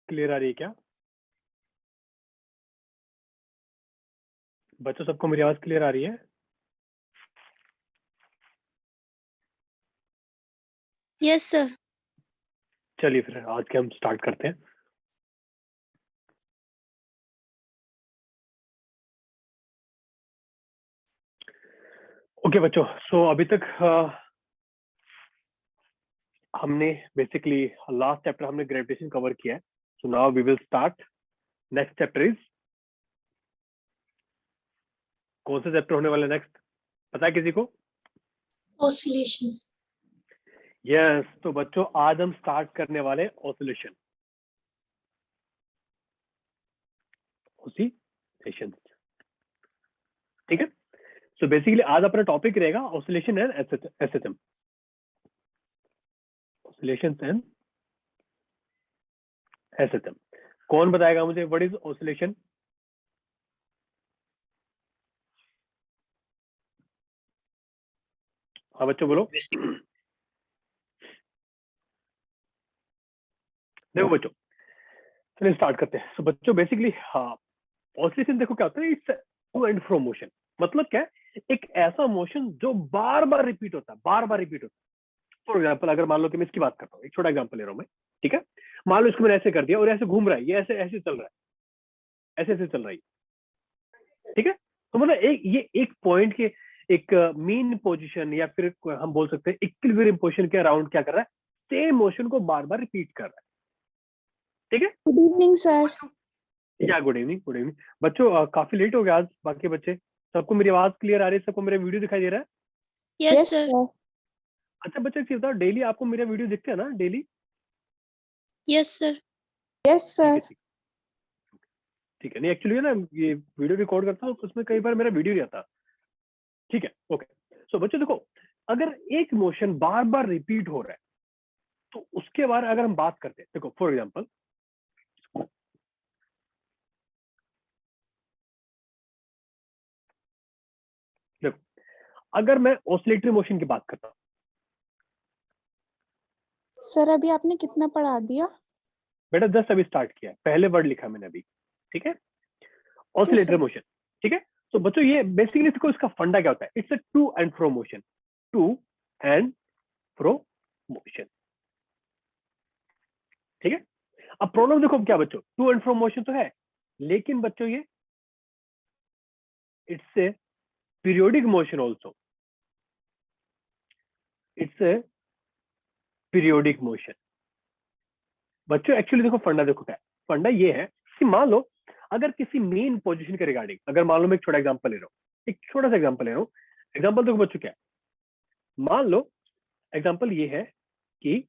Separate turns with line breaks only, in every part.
Clear आ रही है क्या बच्चों? सबको मेरी आवाज क्लियर आ रही है?
Yes sir.
चलिए फिर आज के हम स्टार्ट करते हैं। ओके बच्चों, सो अभी तक हमने बेसिकली लास्ट चैप्टर हमने ग्रेविटेशन कवर किया है। So now we will start next chapter is, कौन सा चैप्टर होने वाला है नेक्स्ट? पता है किसी को?
ऑसिलेशन।
यस, तो बच्चों आज हम स्टार्ट करने वाले ऑसिलेशन। ऑसिलेशन, ठीक है। सो बेसिकली आज अपना टॉपिक रहेगा oscillation and SHM. Oscillation and SHM. कौन बताएगा मुझे व्हाट इज ऑसिलेशन? हाँ बच्चों बोलो। देखो बच्चों, चलिए स्टार्ट करते हैं। सो बच्चों बेसिकली हाँ, ऑसिलेशन देखो क्या होता है, it's to and fro motion. मतलब क्या है? एक ऐसा मोशन जो बार बार रिपीट होता है, बार बार रिपीट होता है। फॉर एग्जाम्पल अगर मान लो कि मैं इसकी बात करता हूँ, एक छोटा एग्जाम्पल ले रहा हूँ मैं, ठीक है। मान लो इसको मैंने ऐसे कर दिया और ऐसे घूम रहा है, ये ऐसे ऐसे चल रहा है, ऐसे ऐसे चल रहा है, ठीक है। तो मतलब ये एक पॉइंट के एक मीन पोजीशन या फिर हम बोल सकते हैं इक्विलिब्रियम पोजीशन के अराउंड क्या कर रहा है, सेम मोशन को बार बार रिपीट कर रहा है, ठीक है।
Good evening sir.
या गुड इवनिंग, गुड इवनिंग बच्चों। काफी लेट हो गया आज, बाकी बच्चे सबको मेरी आवाज क्लियर आ रही है? सबको मेरा वीडियो दिखाई दे रहा है?
Yes
yes
sir.
सर।
अच्छा बच्चे ये बताओ, डेली आपको मेरा वीडियो दिखते हैं ना डेली?
Yes sir.
यस
ठीक है
सर।
ठीक है। नहीं एक्चुअली ना, ये वीडियो रिकॉर्ड करता हूँ तो उसमें कई बार मेरा वीडियो नहीं आता, ठीक है। ओके, सो बच्चों देखो, अगर एक मोशन बार बार रिपीट हो रहा है तो उसके बारे अगर हम बात करते हैं, देखो फॉर एग्जाम्पल देखो, अगर मैं ऑसिलेटरी मोशन की बात करता हूँ,
सर अभी आपने कितना पढ़ा दिया?
बेटा जस्ट अभी स्टार्ट किया है, पहले वर्ड लिखा मैंने अभी, ठीक है।
Okay
oscillatory
sir.
मोशन, ठीक है। तो बच्चों ये बेसिकली इसको, इसका फंडा क्या होता है? It's a to and fro motion, to and fro motion, ठीक है। अब प्रॉब्लम देखो क्या बच्चों, टू एंड फ्रो मोशन तो है, लेकिन बच्चों ये it's a periodic motion also, it's a periodic motion. बच्चों एक्चुअली देखो फंडा देखो क्या है, फंडा ये है कि मान लो अगर किसी मेन पोजीशन के रिगार्डिंग, अगर मान लो मैं एक छोटा एग्जांपल ले रहा हूँ, एक छोटा सा एग्जांपल ले रहा हूँ। एग्जांपल देखो बच्चों क्या है, मान लो एग्जांपल ये है कि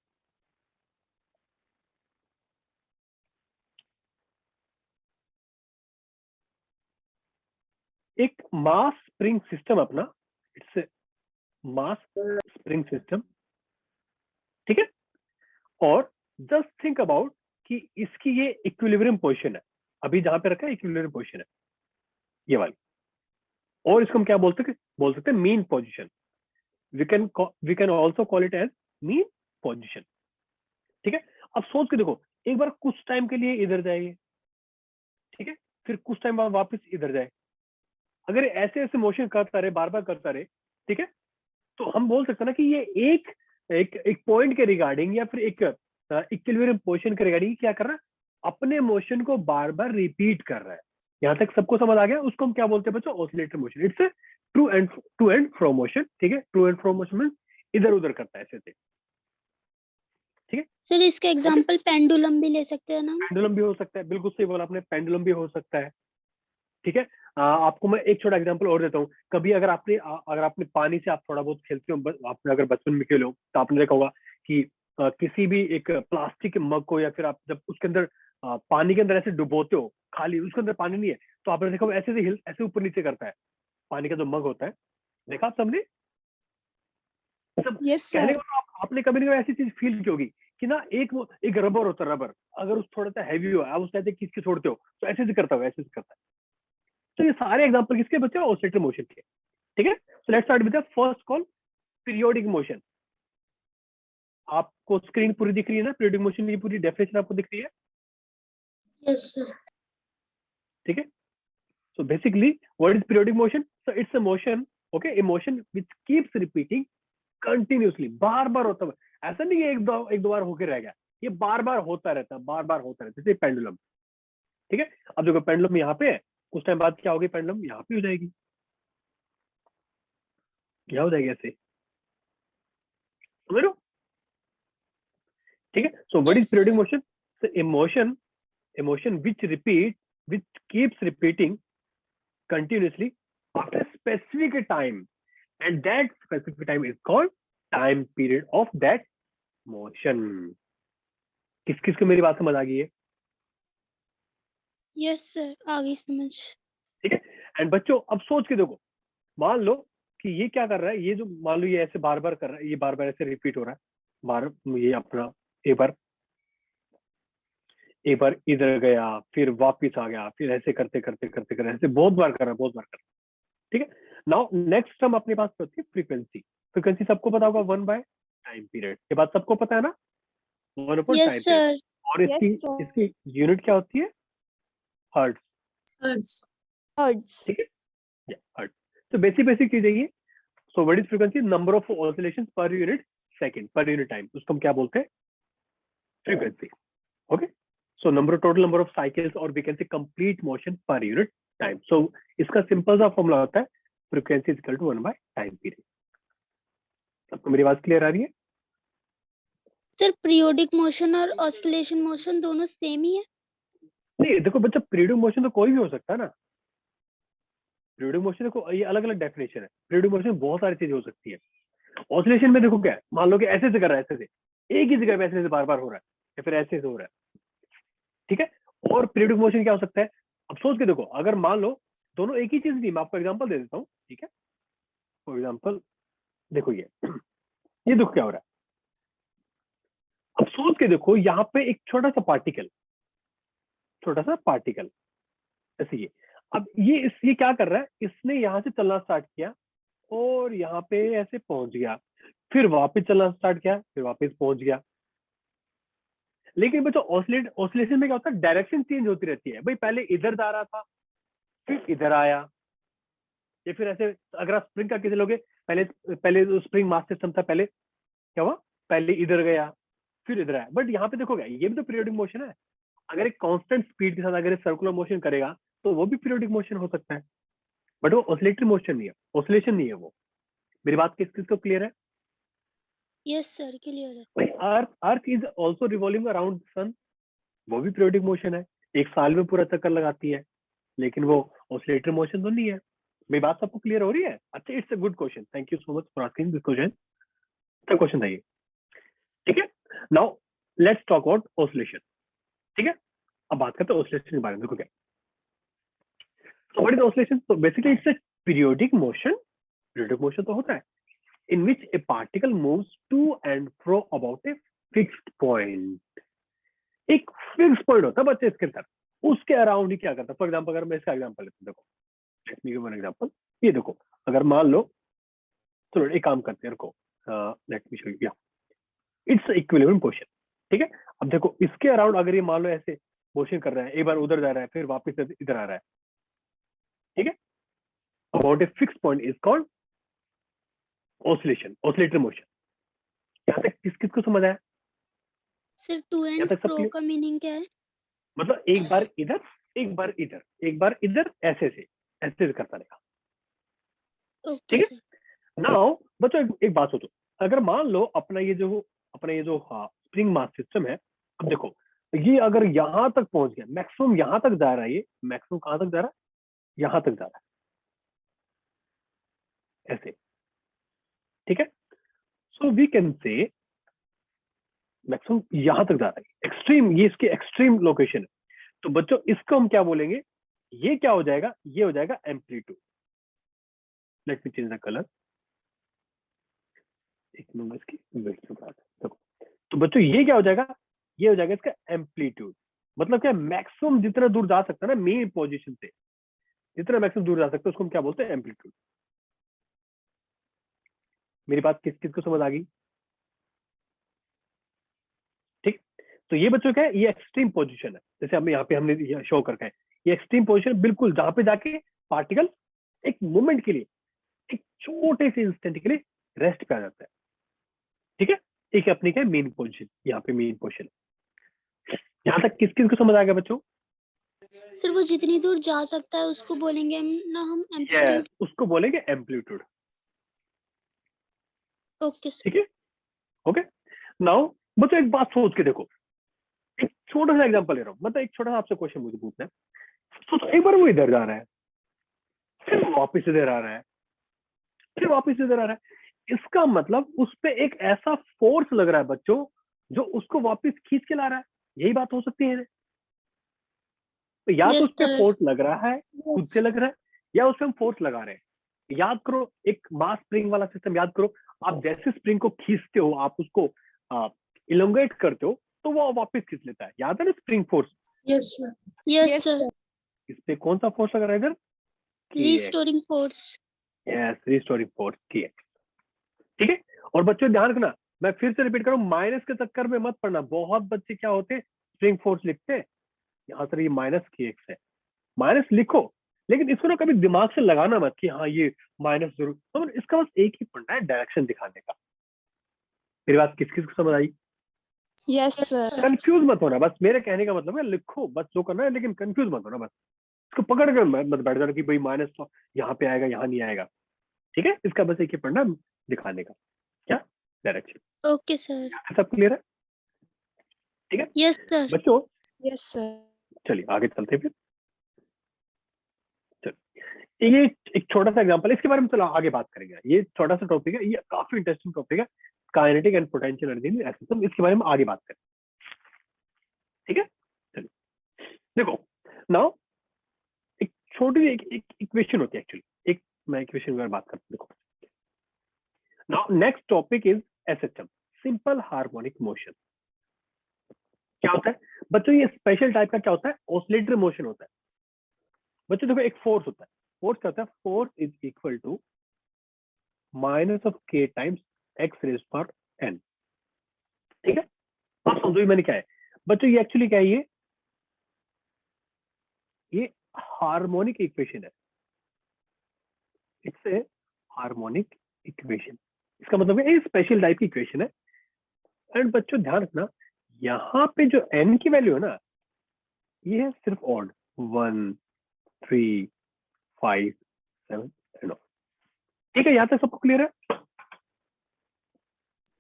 एक मास स्प्रिंग सिस्टम अपना, इट्स मास स्प्रिंग सिस्टम, ठीक है। और जस्ट थिंक अबाउट कि इसकी ये इक्विलिब्रियम पोजीशन है, अभी जहां पे रखा है इक्विलिब्रियम पोजीशन है ये वाली, और इसको हम क्या बोल सकते हैं mean position. We can also call it as mean position, ठीक है। अब सोच के देखो, एक बार कुछ टाइम के लिए इधर जाइए, ठीक है, फिर कुछ टाइम बाद वापस इधर जाए। अगर ऐसे ऐसे मोशन करता रहे, बार बार करता रहे, ठीक है, तो हम बोल सकते हैं ना कि ये एक एक एक पॉइंट के रिगार्डिंग या फिर एक इक्विलिब्रियम पोजीशन के रिगार्डिंग क्या कर रहा है, अपने मोशन को बार बार रिपीट कर रहा है। यहाँ तक सबको समझ आ गया? उसको हम क्या बोलते हैं बच्चों? Oscillatory motion. It's to and fro motion, ठीक है। टू एंड फ्रो मोशन में इधर उधर करता है ऐसे से, ठीक है।
सर इसका
ओके,
एग्जांपल पेंडुलम भी ले सकते हैं ना?
पेंडुलम भी हो सकता है, बिल्कुल सही बोला आपने, पेंडुलम भी हो सकता है, ठीक है। आपको मैं एक छोटा एग्जांपल और देता हूँ। कभी अगर आपने पानी से आप थोड़ा बहुत खेलते हो, आपने अगर बचपन में खेले हो तो आपने देखा होगा कि किसी भी एक प्लास्टिक के मग को, या फिर आप जब उसके अंदर पानी के अंदर ऐसे डुबोते हो, खाली उसके अंदर पानी नहीं है, तो आपने देखा होगा ऐसे ऐसे हिल, ऐसे ऊपर नीचे करता है पानी का जो मग होता है। देखा आप सबने? सब
यस
कहने
सर।
का मतलब आपने कभी ना कभी ऐसी चीज फील की होगी कि ना, एक रबर होता है, रबर अगर उस थोड़ा सा हैवी हो, आप उसको ऐसे खींच के छोड़ते हो तो ऐसे ऐसे करता हो, ऐसे ऐसे करता है। तो ये सारे एग्जांपल किसके बच्चे? ऑसिलेटरी मोशन के, ठीक है। So let's start with the first call, periodic motion. आपको स्क्रीन पूरी दिख रही है ना? पीरियोडिक मोशन की पूरी डेफिनेशन आपको दिख रही है?
Yes, sir.
ठीक है. So basically, what is periodic motion? So it's a motion, okay, a motion which keeps repeating continuously. बार बार होता है, ऐसा नहीं है एक दो बार होके रह गया, ये बार बार होता रहता है, बार बार होता रहता है, जैसे पेंडुलम. ठीक है. अब देखो पेंडुलम यहाँ पे है, कुछ टाइम बाद क्या होगी, पेंडुलम यहाँ पे हो जाएगी, क्या हो जाएगी ऐसे, समझ लो. ठीक है. So what is
Yes,
periodic
sir.
motion? So a motion which keeps repeating continuously after a specific time, and that specific time is called time period of that motion. किस किस को मेरी बात समझ आ गई है?
Yes, sir. आगे समझ.
ठीक है. एंड बच्चों अब सोच के देखो, मान लो कि ये क्या कर रहा है, ये जो मान लो ये ऐसे बार बार कर रहा है, ये बार बार ऐसे रिपीट हो रहा है, बार ये अपना एक बार इधर गया, फिर वापिस आ गया, फिर ऐसे करते करते करते करते ऐसे बहुत बार कर रहा है, बहुत बार कर रहा है. ठीक है. नाउ नेक्स्ट हम अपने पास होती है फ्रीक्वेंसी. फ्रीक्वेंसी सबको पता होगा 1 बाय टाइम पीरियड, ये बात सबको पता है ना, 1 upon
Yes,
time period.
sir.
और
Yes, sir.
इसकी यूनिट क्या होती है, हर्ट्ज.
Hertz.
Hertz.
ठीक है. हर्ट्ज. तो बेसिक चीज है ये. So what is frequency? Number of oscillations per unit second, per unit time, उसको हम क्या बोलते हैं, frequency. Okay. So total number of cycles, और we can say complete motion per unit time. So इसका सिंपल सा फॉर्मूला होता है frequency is equal to 1 by time period. आपको मेरी बात क्लियर आ रही है?
सर पीरियोडिक मोशन और ऑस्किलेशन मोशन दोनों सेम ही है.
नहीं देखो बच्चा, पीरियोडिक मोशन तो कोई भी हो सकता है ना. पीरियोडिक मोशन देखो ये अलग अलग डेफिनेशन है. पीरियोडिक मोशन बहुत सारी चीजें हो सकती है. ऑसिलेशन में देखो क्या है, मान लो कि ऐसे से कर रहा है, ऐसे से एक ही जगह पे ऐसे से बार बार हो रहा है, या फिर ऐसे से हो रहा है. ठीक है. और पीरियोडिक मोशन क्या हो सकता है, अब सोच के देखो, अगर मान लो दोनों एक ही चीज नहीं, मैं आपको एग्जांपल दे देता हूँ. ठीक है. फॉर एग्जांपल देखो ये देखो क्या हो रहा है. अब सोच के देखो, यहाँ पे एक छोटा सा पार्टिकल ऐसे ये. अब ये क्या कर रहा है, इसने यहाँ से चलना स्टार्ट किया और यहाँ पे ऐसे पहुंच गया, फिर वापस चलना स्टार्ट किया, फिर वापस पहुंच गया. लेकिन बच्चों ऑसिलेशन में क्या होता है, डायरेक्शन चेंज होती रहती है. भाई पहले इधर जा रहा था, फिर इधर आया, या फिर ऐसे. अगर आप स्प्रिंग का किसी लोगे, पहले जो स्प्रिंग मास सिस्टम था, पहले क्या हुआ, पहले इधर गया, फिर इधर आया. बट यहाँ पे देखोगे, ये भी तो पीरियोडिक मोशन है. अगर एक कांस्टेंट स्पीड के साथ अगर सर्कुलर मोशन करेगा तो वो भी पीरियोडिक मोशन हो सकता है. बट वो ऑसिलेटरी मोशन नहीं है, ऑसिलेशन नहीं है वो. मेरी बात किस किस को क्लियर है?
यस सर क्लियर है.
भाई earth is also revolving around sun, वो भी पीरियोडिक मोशन है, एक साल में पूरा चक्कर लगाती है, लेकिन वो ऑसिलेटरी मोशन तो नहीं है. मेरी बात सबको क्लियर हो रही है? अच्छा, it's a good question, thank you so much for asking this question. अच्छा क्वेश्चन था ये. ठीक है. Now let's talk about oscillation. ठीक है. अब बात करते हैं ऑसिलेशन के बारे में. देखो क्या, so what is oscillation? So basically it's a periodic motion. Periodic motion तो होता है in which a particle moves to and fro about a fixed point. एक फिक्स पॉइंट होता है बच्चे इसके अंदर, उसके अराउंड ही क्या करता है. फॉर एग्जांपल अगर मैं इसका एग्जांपल लेता हूं, देखो let me give one example. ये देखो, अगर मान लो, चलो एक काम करते हैं, रुको, let me show you. It's equilibrium position. ठीक है. अब देखो इसके अराउंड अगर ये मान लो ऐसे मोशन कर रहा है, एक बार उधर जा रहा है, फिर वापस इधर आ रहा है. ठीक है. About a fix point is called oscillation, oscillatory motion. यहाँ तक किस किस को समझ आया?
सर टू
यहाँ
एंड
तक सब
फ्रो
क्लियर?
का मीनिंग क्या है?
मतलब एक बार इधर, एक बार इधर, एक बार इधर, ऐसे से करता रहेगा.
ओके
ठीक है.
सर.
नाउ बच्चों एक बात सोचो, अगर मान लो अपना ये जो स्प्रिंग मास सिस्टम है, अब देखो ये अगर यहाँ तक पहुंच गया, मैक्सिमम यहाँ तक जा रहा है, ये मैक्सिमम कहाँ तक जा रहा है, यहाँ तक जा रहा है ऐसे. ठीक है. So we can say maximum यहाँ तक जा रहा है, एक्सट्रीम, ये इसकी एक्सट्रीम लोकेशन है. तो बच्चों इसको हम क्या बोलेंगे, ये क्या हो जाएगा, ये हो जाएगा amplitude. Let me change the colour. एक नंबर इसकी वेट के बाद देखो, तो बच्चों ये क्या हो जाएगा, ये हो जाएगा इसका एम्पलीट्यूड. मतलब क्या, मैक्सिमम जितना दूर जा सकता है ना मेन पोजीशन से, जितना मैक्सिमम दूर जा सकता है उसको हम क्या बोलते हैं, एम्पलीट्यूड. मेरी बात किस किस को समझ आ गई? ठीक. तो ये बच्चों क्या है, ये एक्सट्रीम पोजीशन है, जैसे हमें यहाँ पे हमने शो करके है, ये एक्सट्रीम पोजीशन बिल्कुल जहां पे जाके पार्टिकल एक मोमेंट के लिए, एक छोटे से इंस्टेंट के लिए रेस्ट पे आ जाता है। ठीक है, एक अपनी क्या मेन पोजीशन, यहाँ पे मेन पोजीशन। यहाँ तक किस किस को समझ आ गया बच्चों?
सर वो जितनी दूर जा सकता है उसको बोलेंगे हम एम्पलीट्यूड।
उसको बोलेंगे एम्पलीट्यूड।
Okay sir.
ठीक है, ओके। नाउ बच्चों एक बात सोच के देखो, एक छोटा सा एग्जांपल ले रहा हूँ, मतलब एक छोटा सा आपसे क्वेश्चन मुझे पूछना है। सोचो एक बार वो इधर जा रहा है, फिर वापस इधर आ रहा है, फिर वापस इधर आ रहा है, इसका मतलब उस पे एक ऐसा फोर्स लग रहा है बच्चों जो उसको वापस खींच के ला रहा है। यही बात हो सकती है। तो या तो
Yes,
उस पे
sir.
फोर्स लग रहा है, खुद से लग रहा है, या उसमें हम फोर्स लगा रहे हैं। याद करो एक मास स्प्रिंग वाला सिस्टम याद करो, आप जैसे स्प्रिंग को खींचते हो, आप उसको इलोंगेट करते हो तो वो वापस खींच लेता है। याद है ना spring force?
Yes sir.
Yes,
yes
sir.
Sir.
इस पे कौन सा फोर्स लग रहा है इधर?
Restoring force.
Yes, restoring force की। ठीक है, और बच्चों ध्यान रखना, मैं फिर से रिपीट करूं, माइनस के चक्कर में मत पड़ना। बहुत बच्चे क्या होते हैं, स्प्रिंग फोर्स लिखते हैं, यहाँ सर ये माइनस की एक्स है, माइनस लिखो, लेकिन इसको ना कभी दिमाग से लगाना मत कि हाँ ये माइनस जरूर, तो इसका बस एक ही पढ़ना है, डायरेक्शन दिखाने का। मेरी बात किस किस को समझ आई?
Yes sir.
कंफ्यूज मत होना, बस मेरे कहने का मतलब है लिखो बस जो करना है, लेकिन कंफ्यूज मत होना, बस इसको पकड़ कर मत बैठ जाना कि भाई माइनस तो यहाँ पे आएगा यहाँ नहीं आएगा। ठीक है, इसका बस एक ही पढ़ना है, दिखाने का क्या, डायरेक्शन।
Okay, sir.
सब क्लियर है? ठीक है
Yes, sir.
बच्चों,
यस सर।
चलिए आगे चलते हैं फिर। चलिए ये एक छोटा सा एग्जांपल है, इसके बारे में चलो आगे बात करेंगे। ये छोटा सा टॉपिक है, ये काफी इंटरेस्टिंग टॉपिक है, kinetic and potential energy in system, इसके बारे में आगे बात करें। ठीक है, चलिए देखो नाउ, एक छोटी एक इक्वेशन होती है एक्चुअली, एक मैं इक्वेशन के बारे में बात करता हूँ। देखो now next topic is SHM, simple harmonic motion. क्या होता है बच्चों? ये स्पेशल टाइप का क्या होता है, ऑसिलेटरी मोशन होता है। बच्चों देखो एक फोर्स होता है, फोर्स क्या होता है, force is equal to minus of K times X raise power N. ठीक है, आप समझो मैंने क्या है बच्चों, ये एक्चुअली क्या है, ये हार्मोनिक इक्वेशन है, इट्स ए हार्मोनिक इक्वेशन। इसका मतलब है ये स्पेशल टाइप की इक्वेशन है। एंड बच्चों ध्यान रखना, यहाँ पे जो एन की वैल्यू है ना, ये है सिर्फ ऑड, 1 3 5 7 एंड ऑल। ठीक है, यहाँ तक सबको क्लियर है?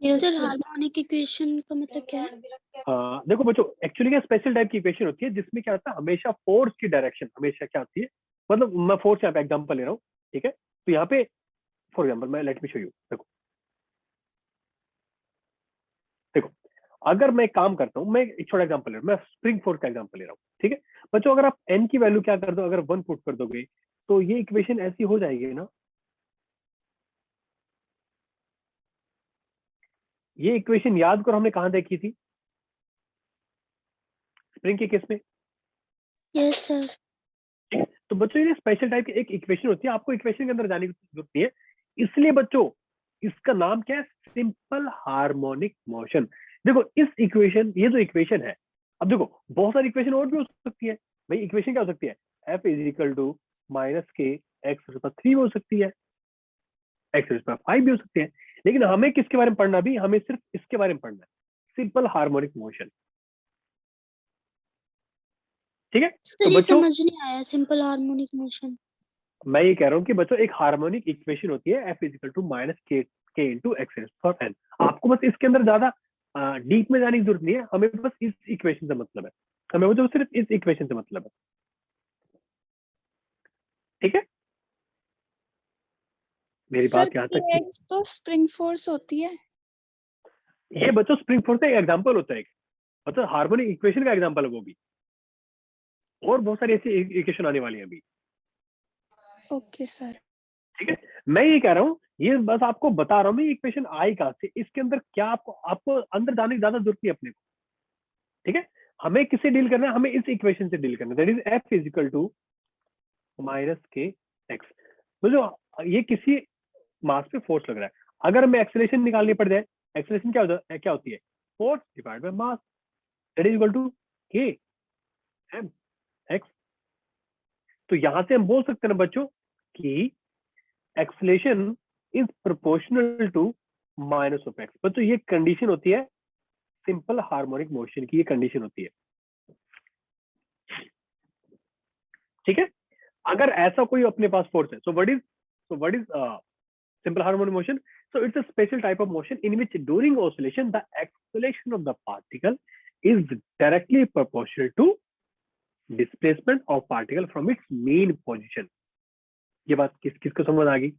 Yes
Sir,
sir.
harmonic equation का मतलब क्या है?
देखो बच्चों एक्चुअली क्या स्पेशल टाइप की इक्वेशन होती है जिसमें क्या होता है, हमेशा फोर्स की डायरेक्शन हमेशा क्या होती है, मतलब मैं फोर्स यहाँ पे एग्जांपल ले रहा हूँ। ठीक है, तो यहाँ पे फॉर एग्जांपल मैं लेट मी शो यू, देखो देखो अगर मैं काम करता हूँ, मैं एक छोटा एग्जांपल ले रहा हूँ, मैं स्प्रिंग फोर्स का एग्जांपल ले रहा हूँ। ठीक है बच्चों, अगर आप एन की वैल्यू क्या कर दो, अगर 1 पुट कर दोगे तो ये इक्वेशन ऐसी हो जाएगी ना, ये इक्वेशन याद करो हमने कहाँ देखी थी, स्प्रिंग के केस में।
Yes, sir.
तो बच्चों ये स्पेशल टाइप की एक इक्वेशन होती है, आपको इक्वेशन के अंदर जाने की जरूरत नहीं है, इसलिए बच्चों इसका नाम क्या है, सिंपल हार्मोनिक मोशन। देखो इस इक्वेशन, ये जो इक्वेशन है, अब देखो बहुत सारी इक्वेशन और भी हो सकती है भाई। इक्वेशन क्या हो सकती है, F is equal to minus K X 3 हो सकती है, एक्स 5 भी हो सकती है, लेकिन हमें किसके बारे में पढ़ना, भी हमें सिर्फ इसके बारे में पढ़ना है, सिंपल हार्मोनिक मोशन। ठीक है, तो
Sir, ये
बच्चों
समझ नहीं आया simple harmonic motion.
मैं ये कह रहा हूँ कि बच्चों एक हार्मोनिक इक्वेशन होती है, एफ इजिकल टू माइनस के इंटू एक्स फॉर एन। आपको बस इसके अंदर ज्यादा डीप में जाने की जरूरत नहीं है, हमें बस इस इक्वेशन से मतलब है, हमें वो सिर्फ इस इक्वेशन से मतलब है। ठीक है, मेरी
सर
बात यहाँ तक की।
एक्स तो स्प्रिंग फोर्स होती है।
ये बच्चों स्प्रिंग फोर्स का एक एग्जाम्पल होता है, मतलब हार्मोनिक इक्वेशन का एग्जाम्पल है वो भी, और बहुत सारी ऐसी इक्वेशन आने वाली है अभी।
Okay sir.
ठीक है, मैं ये कह रहा हूँ, ये बस आपको बता रहा हूँ मैं इक्वेशन आई कहाँ से, इसके अंदर क्या आपको आपको अंदर जाने की ज्यादा जरूरत नहीं है अपने को। ठीक है, हमें किससे डील करना है, हमें इस इक्वेशन से डील करना है, that is F is equal to minus K X. मतलब ये किसी मास पे फोर्स लग रहा है, अगर हमें एक्सेलरेशन निकालनी पड़ जाए, एक्सेलरेशन क्या होती है, force divide by mass. That is equal to K M X. तो यहां से हम बोल सकते हैं ना बच्चों कि acceleration is proportional to minus of X. बच्चों ये कंडीशन होती है सिंपल हार्मोनिक मोशन की, ये कंडीशन होती है, ठीक है। अगर ऐसा कोई अपने पास फोर्स है, सो what is simple harmonic motion? So it's a special type of motion in which during oscillation the acceleration of the particle is directly proportional to displacement of particle from its mean position. ये बात किसको समझ आ गई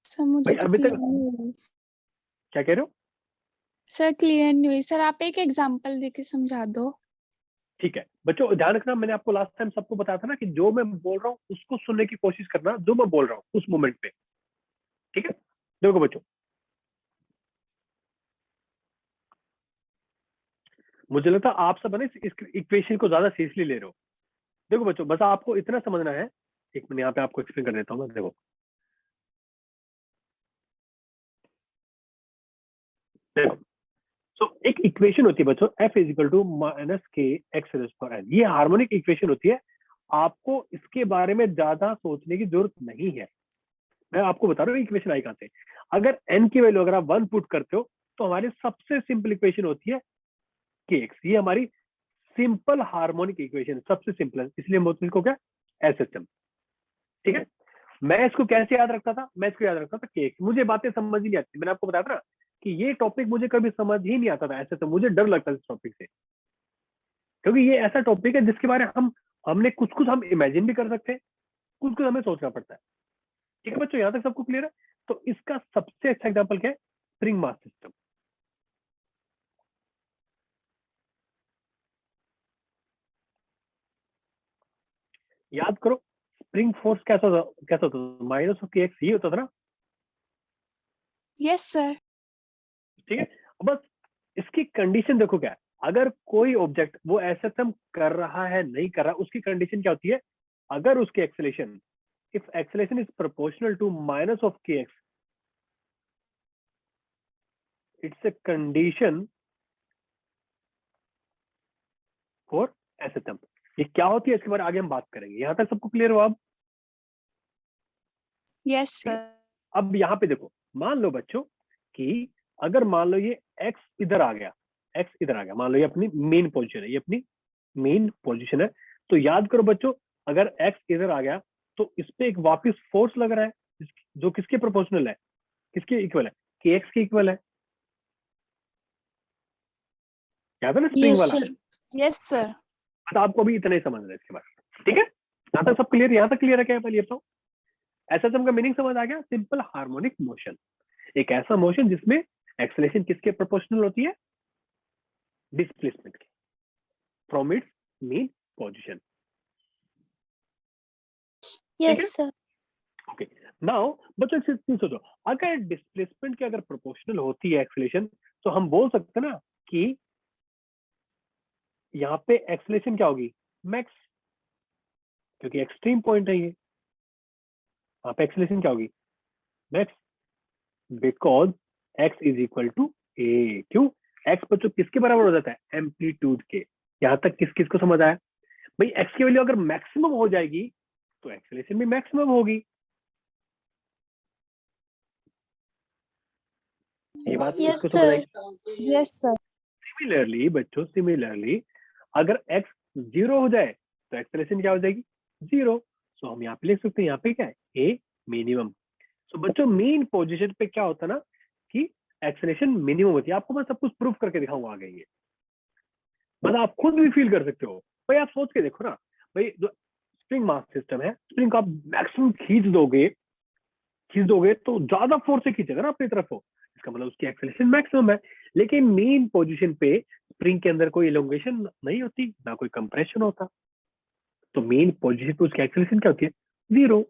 sir मुझे
भाई?
तो
अभी तक
क्लियर नहीं हुई।
क्या कह रहे हो?
सर क्लियर नहीं हुई सर, आप एक एग्जांपल देके समझा दो।
ठीक है बच्चों, ध्यान रखना, मैंने आपको लास्ट टाइम सबको बताया था ना कि जो मैं बोल रहा हूँ उसको सुनने की कोशिश करना, जो मैं बोल रहा हूँ उस मोमेंट पे, ठीक है। देखो बच्चों, मुझे लगता है आप सब है ना इस इक्वेशन को ज्यादा सीरियसली ले रहे हो। देखो बच्चों, बस आपको इतना समझना है, एक मिनट यहाँ पे आपको एक्सप्लेन कर देता हूँ मैं। देखो देखो, सो एक इक्वेशन होती है बच्चों, f is equal to minus K X raise power n। ये हार्मोनिक इक्वेशन होती है, आपको इसके बारे में ज्यादा सोचने की जरूरत नहीं है। मैं आपको बता रहा हूँ इक्वेशन आई कहां से। अगर n की वैल्यू अगर आप 1 पुट करते हो तो हमारी सबसे सिंपल इक्वेशन होती है kx। ये हमारी सिंपल हार्मोनिक इक्वेशन सबसे सिंपल है, इसलिए हम बोलते हैं इसको क्या, एस सिस्टम, ठीक है। मैं इसको कैसे याद रखता था? मैं इसको याद रखता था kx। मुझे बातें समझ ही नहीं आती, मैंने आपको बताया था ना कि ये टॉपिक मुझे कभी समझ ही नहीं आता था ऐसे, तो मुझे डर लगता था इस टॉपिक से, क्योंकि ये ऐसा टॉपिक है जिसके बारे में हमने कुछ कुछ हम इमेजिन भी कर सकते हैं, कुछ कुछ हमें सोचना पड़ता है, ठीक है बच्चों। यहाँ तक सबको क्लियर है? तो इसका सबसे अच्छा एग्जाम्पल क्या है? Spring mass system. याद करो, स्प्रिंग फोर्स कैसा होता था? माइनस ऑफ के एक्स, ये होता था ना,
यस सर।
ठीक है। बस इसकी कंडीशन देखो क्या है, अगर कोई ऑब्जेक्ट वो एसएसएम कर रहा है नहीं कर रहा, उसकी कंडीशन क्या होती है? अगर उसकी acceleration, if acceleration is proportional to minus of K X, it's a condition for SSM. ये क्या होती है इसके बारे में आगे हम बात करेंगे। यहां तक सबको क्लियर हो अब?
Yes sir.
अब यहाँ पे देखो, मान लो बच्चों कि अगर मान लो ये एक्स इधर आ गया, एक्स इधर आ गया, मान लो ये अपनी मेन पोजीशन है, ये अपनी मेन पोजीशन है। तो याद करो बच्चों, अगर एक्स इधर आ गया तो इस पे एक वापस फोर्स लग रहा है जो किसके प्रोपोर्शनल है, किसके इक्वल है? के एक्स के इक्वल है। याद है ना स्प्रिंग वाला?
Yes sir.
तो आपको भी इतना ही समझना है इसके बाद, ठीक है। यहाँ तक सब क्लियर? यहाँ तक क्लियर है क्या? पहले ये बताओ, एसएसएम का मीनिंग समझ आ गया? सिंपल हार्मोनिक मोशन, एक ऐसा मोशन जिसमें एक्सेलरेशन किसके प्रोपोर्शनल होती है? डिस्प्लेसमेंट के, from its mean position.
Yes, sir.
Okay, now बच्चों एक चीज सोचो, अगर डिस्प्लेसमेंट के अगर प्रोपोर्शनल होती है एक्सेलरेशन, तो हम बोल सकते हैं ना कि यहाँ पे एक्सेलरेशन क्या होगी? मैक्स, क्योंकि एक्सट्रीम पॉइंट है ये। यहाँ पे एक्सेलरेशन क्या होगी? Max, because X is equal to A. क्यों? एक्स बच्चों किसके बराबर हो जाता है? एम्पलीट्यूड के। यहाँ तक किस किस को समझ आया भाई? एक्स की वैल्यू अगर मैक्सिमम हो जाएगी तो एक्सेलरेशन भी मैक्सिमम होगी। ये बात
Yes,
किसको समझ आई?
sir.
Yes sir.
सिमिलरली बच्चों, सिमिलरली अगर एक्स 0 हो जाए तो एक्सेलरेशन क्या हो जाएगी? 0। सो हम यहाँ पे लिख सकते हैं, यहाँ पे क्या है? ए मिनिमम। सो बच्चों मेन पोजीशन पे क्या होता है ना कि एक्सेलरेशन मिनिमम होती है। आपको मैं सब कुछ प्रूफ करके दिखाऊंगा आगे, ये मतलब आप खुद भी फील कर सकते हो भाई। आप सोच के देखो ना भाई, जो स्प्रिंग मास सिस्टम है, स्प्रिंग को आप मैक्सिमम खींच दोगे तो ज्यादा फोर्स से खींचेगा ना अपनी तरफ को, इसका मतलब उसकी एक्सेलरेशन मैक्सिमम है। लेकिन मेन पोजीशन पे स्प्रिंग के अंदर कोई इलोंगेशन नहीं होती, ना कोई कंप्रेशन होता, तो मेन पोजीशन पे उसकी एक्सेलरेशन क्या होती है? 0।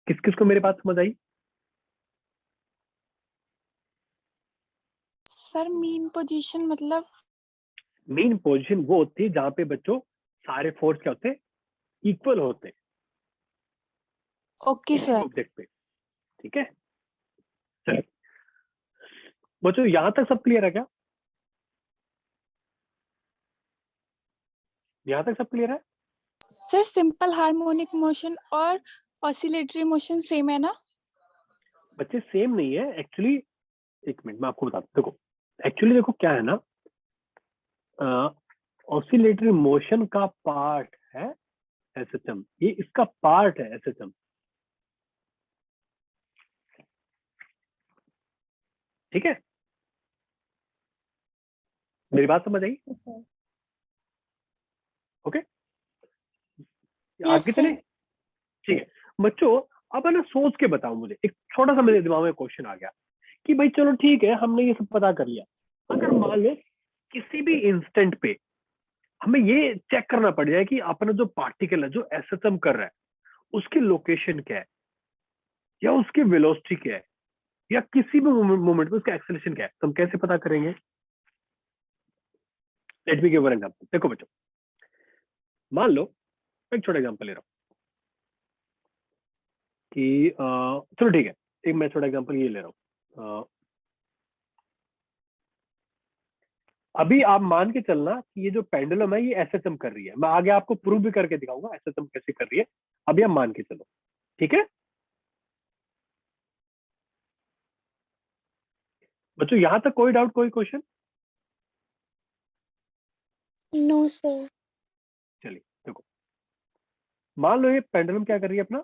किस किस को मेरी बात समझ आई?
सर मेन पोजीशन मतलब?
मेन पोजीशन वो होती है जहां पे बच्चों सारे फोर्स क्या होते हैं? इक्वल होते हैं
ओके
किसी
सर।
ऑब्जेक्ट पे, ठीक है। चलो बच्चों यहां तक सब क्लियर है क्या? यहां तक सब क्लियर है?
सर सिंपल हार्मोनिक मोशन और ऑसिलेटरी मोशन सेम है ना?
बच्चे सेम नहीं है एक्चुअली। एक मिनट मैं आपको बताता हूँ। देखो एक्चुअली देखो क्या है ना, ऑसिलेटरी मोशन का पार्ट है एसएचएम, ये इसका पार्ट है एसएचएम। ठीक है, मेरी बात समझ आई? ओके,
यस
आगे चले?
सर।
ठीक है बच्चों, अब है ना सोच के बताओ मुझे, एक छोटा सा मेरे दिमाग में क्वेश्चन आ गया कि भाई चलो ठीक है, हमने ये सब पता कर लिया। अगर मान लो किसी भी इंस्टेंट पे हमें ये चेक करना पड़ जाए कि अपना जो पार्टिकल है जो एसएचएम कर रहा है उसकी लोकेशन क्या है, या उसकी वेलोसिटी क्या है, या किसी भी मोमेंट में उसका एक्सेलरेशन क्या है, तो हम कैसे पता करेंगे? Let me give an example. देखो बच्चों, मान लो एक छोटा एग्जांपल ले रहा हूँ कि चलो ठीक है, एक मैं छोटा एग्जांपल ये ले रहा हूँ। अभी आप मान के चलना कि ये जो पेंडुलम है ये एसएचएम कर रही है। मैं आगे आपको प्रूव भी करके दिखाऊंगा एसएचएम कैसे कर रही है। अभी आप मान के चलो, ठीक है बच्चों? यहां तक कोई डाउट, कोई क्वेश्चन?
No sir.
चलिए देखो, मान लो ये पेंडुलम क्या कर रही है, अपना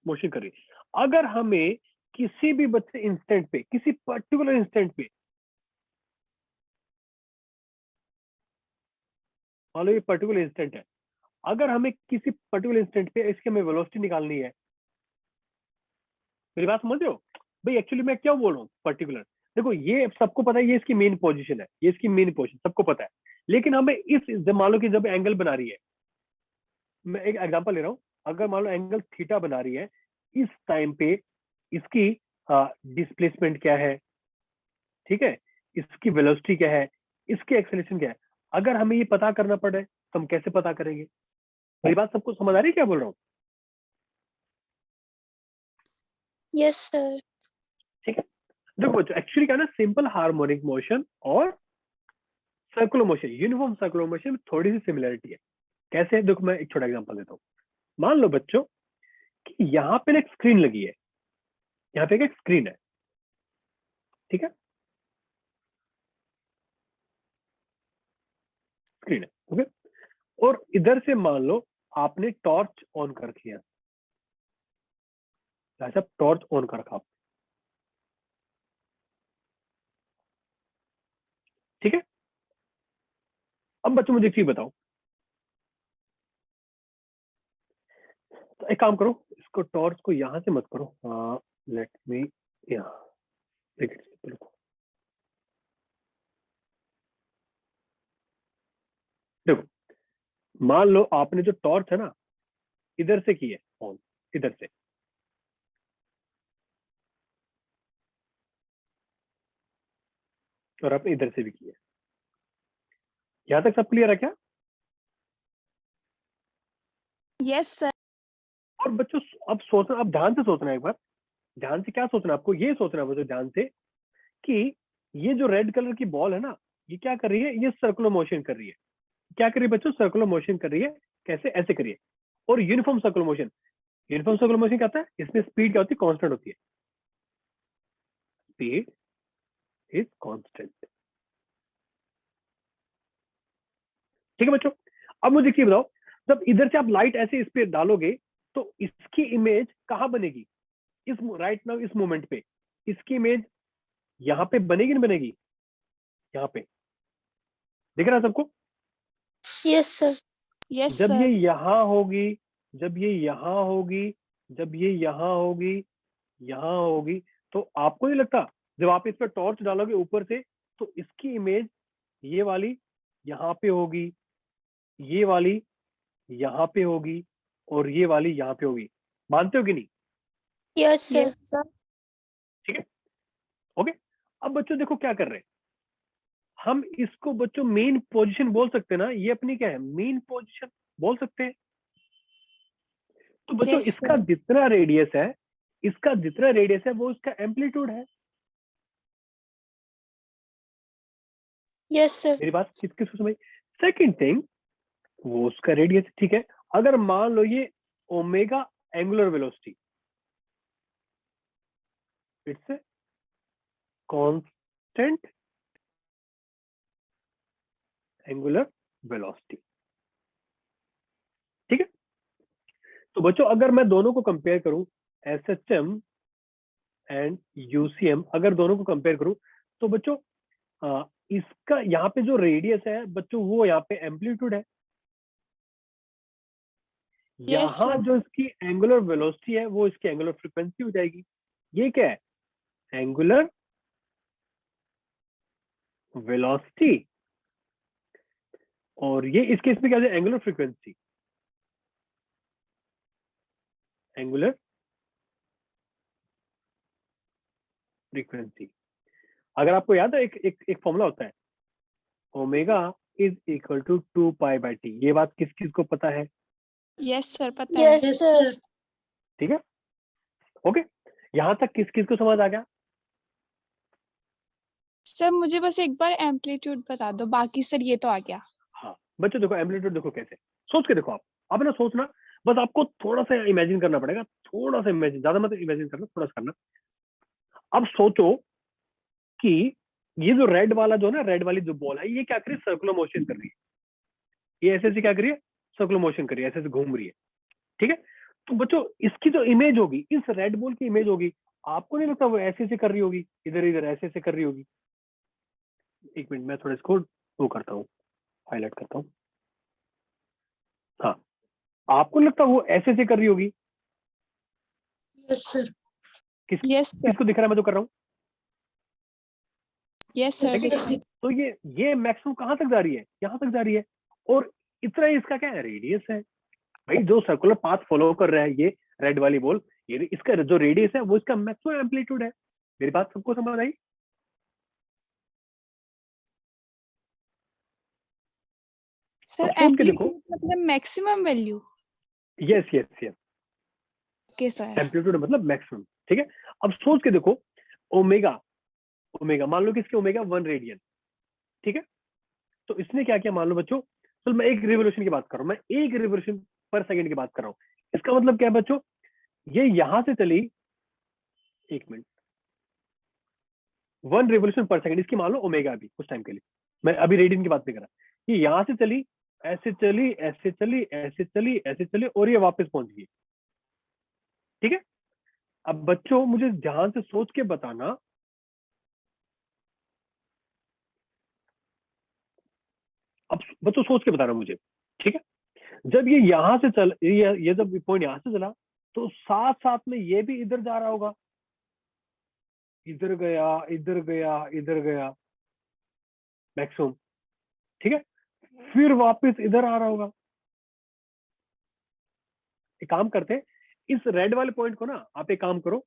मोशन कर रही है। अगर हमें किसी भी बच्चे इंस्टेंट पे, किसी पर्टिकुलर इंस्टेंट पे, मान लो ये पर्टिकुलर इंस्टेंट है, अगर हमें किसी पर्टिकुलर इंस्टेंट पे इसकी हमें वेलोसिटी निकालनी है, मेरी बात समझ रहे हो भाई? एक्चुअली मैं क्या बोल रहा हूँ पर्टिकुलर, देखो ये सबको पता है, ये इसकी मेन पोजीशन है, ये इसकी मेन पोजीशन सबको पता है। लेकिन हमें मान लो कि जब एंगल बना रही है, मैं एक एग्जांपल ले रहा हूँ, अगर मान लो एंगल थीटा बना रही है, इस टाइम पे इसकी डिस्प्लेसमेंट क्या है, ठीक है, इसकी वेलोसिटी क्या है, इसकी एक्सेलरेशन क्या है, अगर हमें ये पता करना पड़े तो हम कैसे पता करेंगे? मेरी बात सबको समझ आ रही है क्या बोल रहा हूँ?
Yes sir.
ठीक है, देखो बच्चों एक्चुअली क्या है ना, सिंपल हार्मोनिक मोशन और circular motion, uniform circular motion में थोड़ी सी सिमिलरिटी है। कैसे? देखो मैं एक छोटा एग्जांपल देता हूँ। मान लो बच्चों कि यहाँ पे ना एक स्क्रीन लगी है, यहाँ पे एक स्क्रीन है, ठीक है, स्क्रीन है, ओके। और इधर से मान लो आपने टॉर्च ऑन कर दिया, ऐसा टॉर्च ऑन कर रखा, ठीक है। अब बच्चों मुझे एक चीज बताओ, तो एक काम करो, इसको टॉर्च को यहां से मत करो, लेट मी, यहाँ देखो, मान लो आपने जो टॉर्च है ना इधर से की है ऑन, इधर से, और आपने इधर से भी की है। यहां तक सब क्लियर है क्या?
Yes sir.
और बच्चों अब सोचना, अब ध्यान से सोचना, एक बार ध्यान से क्या सोचना, आपको ये सोचना है बच्चों ध्यान से कि ये जो रेड कलर की बॉल है ना, ये क्या कर रही है, ये सर्कुलर मोशन कर रही है। क्या कर रही है बच्चों? सर्कुलर मोशन कर रही है। कैसे? ऐसे करिए। और uniform circular motion, uniform circular motion क्या होता है? इसमें स्पीड क्या होती है? कांस्टेंट होती है, स्पीड इज कांस्टेंट। ठीक है बच्चों, अब मुझे ये बताओ, जब इधर से आप लाइट ऐसे इस पे डालोगे तो इसकी इमेज कहां बनेगी? इस राइट नाउ इस मोमेंट पे इसकी इमेज यहाँ पे बनेगी नहीं बनेगी? यहाँ पे दिख रहा है सबको?
Yes sir.
यस
जब ये
सर।
यहाँ होगी, जब ये यहाँ होगी, जब ये यहाँ होगी, यहाँ होगी, तो आपको नहीं लगता जब आप इस पर टॉर्च डालोगे ऊपर से तो इसकी इमेज ये वाली यहाँ पे होगी, ये वाली यहाँ पे होगी, और ये वाली यहाँ पे होगी? मानते हो कि नहीं?
Yes sir.
Yes sir.
ठीक है, ओके। अब बच्चों देखो क्या कर रहे हैं हम, इसको बच्चों मेन पोजीशन बोल सकते हैं ना, ये अपनी क्या है, मेन पोजीशन बोल सकते हैं। तो बच्चों
यस
इसका
सर।
जितना रेडियस है इसका जितना रेडियस है वो इसका एम्पलीट्यूड है।
Yes sir.
मेरी बात किसको समझ? सेकंड थिंग, वो उसका रेडियस, ठीक है। अगर मान लो ये omega angular velocity, it's a constant angular velocity, ठीक है। तो बच्चों अगर मैं दोनों को कंपेयर करूं, एसएचएम एंड यूसीएम, अगर दोनों को कंपेयर करूं, तो बच्चों इसका यहाँ पे जो रेडियस है बच्चों, वो यहाँ पे एम्पलीट्यूड है।
Yes,
यहाँ
sir.
जो इसकी एंगुलर वेलोसिटी है वो इसकी एंगुलर फ्रीक्वेंसी हो जाएगी। ये क्या है? एंगुलर वेलोसिटी, और ये इस केस में क्या है? Angular frequency, angular frequency. अगर आपको याद है, एक फॉर्मूला होता है, omega is equal to 2π/t। ये बात किस किस को पता है?
Yes, sir. पता है.
Yes sir.
ठीक है, ओके। यहां तक किस किस को समझ आ गया?
सर मुझे बस एक बार एम्पलीट्यूड बता दो, बाकी सर ये तो आ गया.
हाँ बच्चों देखो, एम्पलीट्यूड देखो कैसे, सोच के देखो। आप ना सोचना, बस आपको थोड़ा सा इमेजिन करना पड़ेगा, थोड़ा सा इमेजिन, ज्यादा मत इमेजिन करना, थोड़ा सा करना। अब सोचो कि ये जो रेड वाला जो ना, रेड वाली जो बॉल है, ये क्या कर रही है? सर्कुलर मोशन कर रही है। ये ऐसे ऐसे क्या कर रही है? सर्कुलर मोशन कर रही है, ऐसे ऐसे घूम रही है, ठीक है। तो बच्चों इसकी जो इमेज होगी, इस रेड बॉल की इमेज होगी, आपको नहीं लगता वो ऐसे ऐसे कर रही होगी, इधर इधर ऐसे ऐसे कर रही होगी? एक मिनट, मैं थोड़ा इसको वो करता हूँ, हाईलाइट करता हूँ। हाँ, आपको लगता है वो ऐसे ऐसे कर रही होगी?
Yes sir.
Yes, sir.
किसको दिख रहा है मैं जो कर रहा हूँ?
Yes, sir.
यस
दिख
सर।
रहा है.
तो ये मैक्सिमम कहाँ तक जा रही है? यहाँ तक जा रही है। और इतना ही इसका क्या है? रेडियस है भाई, जो सर्कुलर पाथ फॉलो कर रहा है ये रेड वाली बॉल, ये इसका जो रेडियस है वो इसका मैक्सिमम एम्पलीट्यूड है। मेरी बात सबको समझ आई?
सर
अब सोच के देखो।
एम्पलीट्यूड मतलब maximum value.
Yes yes yes,
okay sir.
Amplitude मतलब मैक्सिमम, ठीक है। अब सोच के देखो, ओमेगा, ओमेगा मान लो कि इसके ओमेगा 1 रेडियन, ठीक है। तो इसने क्या किया मान लो बच्चों, तो मैं एक रिवोल्यूशन की बात कर रहा हूँ, मैं एक रिवोल्यूशन पर सेकंड की बात कर रहा हूँ। इसका मतलब क्या है बच्चों? ये यहां से चली, एक मिनट, 1 रिवोल्यूशन पर सेकंड, इसकी मान लो ओमेगा भी कुछ टाइम के लिए, मैं अभी रेडियन की बात नहीं कर रहा। ये यहां से चली, ऐसे चली, ऐसे चली, ऐसे चली, ऐसे चली, और ये वापस पहुंच गई, ठीक है। अब बच्चों मुझे ध्यान से सोच के बताना, अब बच्चों सोच के बताना मुझे, ठीक है। जब ये यहां से चल, ये जब पॉइंट यहां से चला, तो साथ साथ में ये भी इधर जा रहा होगा, इधर गया, इधर गया, इधर गया, मैक्सिमम, ठीक है। फिर वापस इधर आ रहा होगा। एक काम करते हैं, इस रेड वाले पॉइंट को ना आप एक काम करो,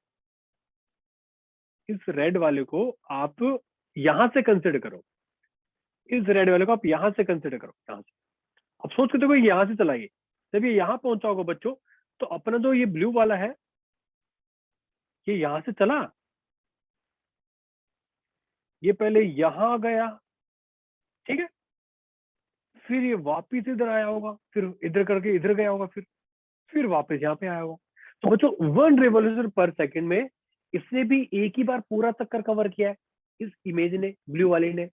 इस रेड वाले को आप यहां से कंसिडर करो, इस रेड वाले को आप यहां से कंसिडर करो, यहां से। अब सोच के देखो, ये यहां से चलाइए, जब ये यहां पहुंचा होगा बच्चों, तो अपना जो ये ब्लू वाला है, ये यहां से चला, ये पहले यहां गया, ठीक है, फिर ये वापिस इधर आया होगा, फिर इधर करके इधर गया होगा, फिर वापस यहाँ पे आया होगा। तो बच्चों 1 रिवोल्यूशन पर सेकंड में इसने भी एक ही बार पूरा चक्कर कवर किया है, इस इमेज ने, ब्लू वाले ने।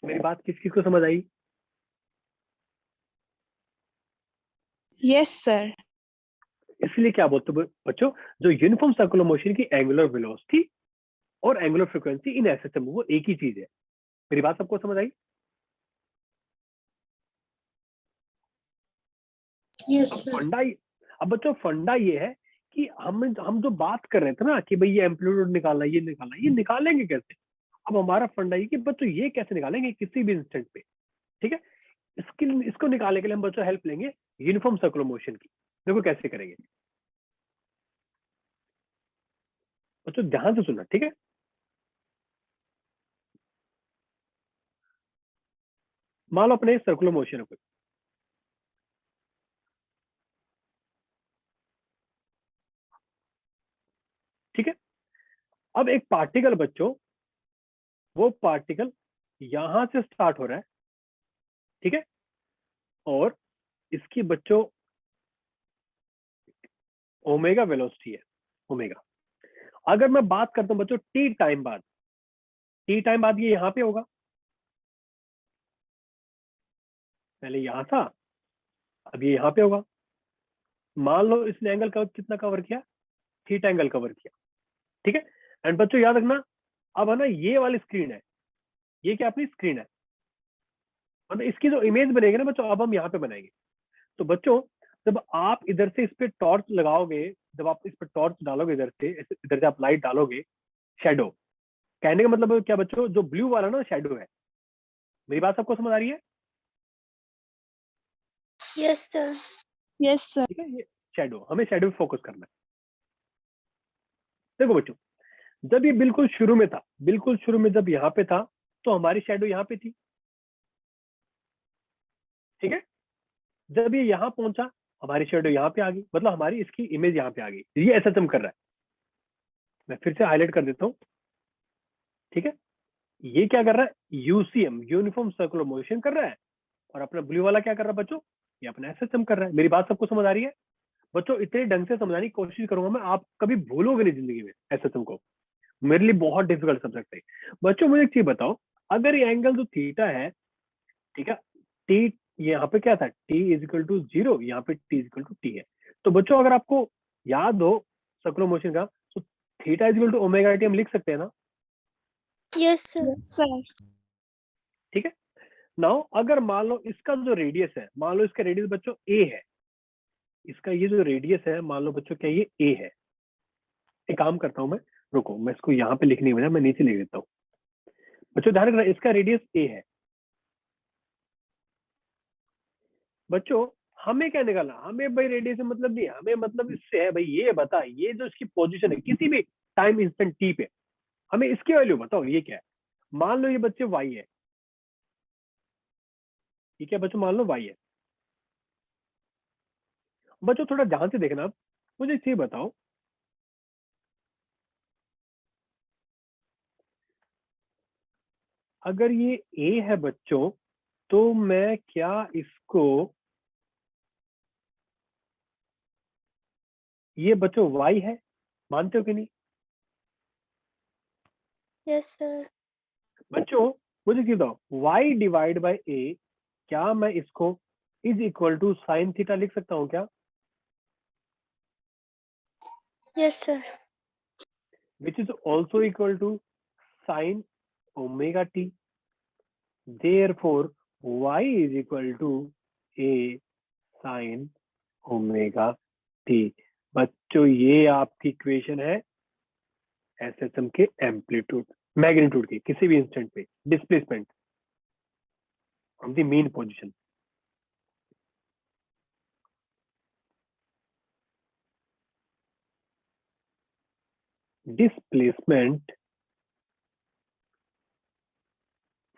मेरी बात किस किस को समझ आई?
Yes, sir.
इसलिए क्या बोलते हो बच्चों, जो यूनिफॉर्म सर्कुलर मोशन की एंगुलर वेलोसिटी और एंगुलर फ्रीक्वेंसी इन एसएचएम वो एक ही चीज है। मेरी बात सबको समझ आई?
यस
अब
सर।
फंडा, अब बच्चों फंडा ये है कि हम जो बात कर रहे थे ना कि भाई ये एम्पलीट्यूड निकालना, ये निकालना, ये निकालेंगे कैसे? अब हमारा फंडा ये कि बच्चों ये कैसे निकालेंगे किसी भी इंस्टेंट पे, ठीक है। इसको निकालने के लिए हम बच्चों हेल्प लेंगे यूनिफॉर्म सर्कुलर मोशन की। देखो कैसे करेंगे बच्चों, ध्यान से सुनना, ठीक है। मान लो अपने सर्कुलर मोशन है कोई, अब एक पार्टिकल बच्चों, वो पार्टिकल यहां से स्टार्ट हो रहा है, ठीक है, और इसकी बच्चों ओमेगा वेलोसिटी है, ओमेगा। अगर मैं बात करता हूं बच्चों टी टाइम बाद, टी टाइम बाद ये यहां पे होगा, पहले यहां था, अब ये यहां पे होगा। मान लो इसने एंगल कितना कवर किया, थीटा एंगल कवर किया, ठीक है। एंड बच्चों याद रखना, अब है ना ये वाली स्क्रीन है, ये क्या अपनी स्क्रीन है, मतलब इसकी जो इमेज बनेगी ना बच्चों, अब हम यहाँ पे बनाएंगे। तो बच्चों जब आप इधर से इस पे टॉर्च लगाओगे, जब आप इस पे टॉर्च डालोगे इधर से आप लाइट डालोगे, शेडो, कहने का मतलब क्या बच्चों, जो ब्लू वाला ना शेडो है। मेरी बात सबको समझ आ रही है?
Yes sir.
Yes sir.
ठीक है, ये शेडो, हमें शेडो पे फोकस करना है। देखो बच्चों, जब ये बिल्कुल शुरू में था, बिल्कुल शुरू में जब यहाँ पे था, तो हमारी शेडो यहाँ पे थी, ठीक है। जब ये यहाँ पहुंचा, हमारी शेडो यहाँ पे आ गई, मतलब हमारी इसकी इमेज यहाँ पे आ गई। ये एसएचएम कर रहा है, मैं फिर से हाईलाइट कर देता हूँ, ठीक है। ये क्या कर रहा है, यूसीएम, यूनिफॉर्म सर्कुलर मोशन कर रहा है, और अपना ब्लू वाला क्या कर रहा है बच्चों, ये अपना एसएचएम कर रहा है। मेरी बात सबको समझ आ रही है बच्चों? इतने ढंग से समझाने की कोशिश करूंगा मैं, आप कभी भूलोगे नहीं जिंदगी में एसएचएम को। मेरे लिए बहुत डिफिकल्ट सब्जेक्ट है बच्चों। मुझे एक चीज बताओ, अगर ये एंगल जो थीटा है, ठीक है, टी यहाँ पे क्या था, टी इज इक्वल टू 0, यहाँ पे T is equal to T है। तो बच्चों अगर आपको याद हो सर्कुलर मोशन का, तो theta is equal to omega T हम लिख सकते हैं ना?
Yes sir.
Yes sir.
ठीक है। नाउ अगर मान लो इसका जो रेडियस है, मान लो इसका रेडियस बच्चों ए है, इसका ये जो रेडियस है, मान लो बच्चों क्या ये ए है। एक काम करता हूं मैं, रुको, मैं इसको यहाँ पे लिखने की बजाय मैं नीचे लिख देता हूँ। बच्चों ध्यान रखना, इसका रेडियस ए है। बच्चों हमें क्या निकालना, हमें भाई रेडियस से मतलब नहीं, हमें मतलब इससे है भाई, ये बता, ये जो इसकी पोजीशन है किसी भी टाइम इंस्टेंट टी पे, हमें इसकी वैल्यू बताओ, ये क्या है। मान लो ये बच्चे वाई है, ये क्या बच्चों, मान लो वाई है। बच्चों थोड़ा ध्यान से देखना, आप मुझे एक चीज बताओ, अगर ये ए है बच्चों, तो मैं क्या इसको, ये बच्चों वाई है, मानते हो कि नहीं?
Yes sir.
बच्चों मुझे क्यों बताओ, y डिवाइड बाय ए, क्या मैं इसको is equal to sine theta लिख सकता हूँ क्या?
Yes sir.
Which is also equal to sine omega T. Therefore y is equal to A sine omega T. बच्चों ये आपकी इक्वेशन है एसएसएम के एम्पलीट्यूड, मैग्नीट्यूड की, किसी भी इंस्टेंट पे displacement from the mean position. Displacement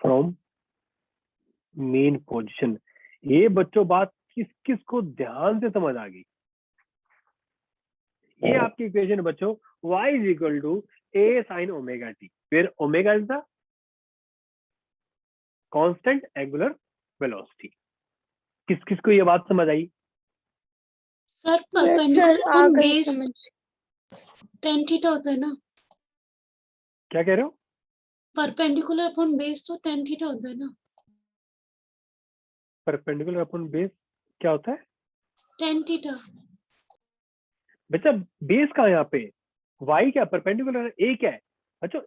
from mean position. ये बच्चों बात किस किस को ध्यान से समझ आ गई? ये आपकी इक्वेशन है बच्चों, y is equal to A sine omega T, फिर omega is the constant angular velocity. किस किस को ये बात समझ आई?
सर
यस
परपेंडिकुलर
सर, आ
अपॉन
गई
बेस
समझ।
tan थीटा होता है ना,
क्या कह रहे हो?
परपेंडिकुलर अपॉन बेस तो tan थीटा होता है ना,
परपेंडिकुलर अपॉन बेस क्या होता है
tan थीटा।
बच्चा? बेस कहाँ है यहाँ पे? y क्या परपेंडिकुलर है, a क्या है? अच्छा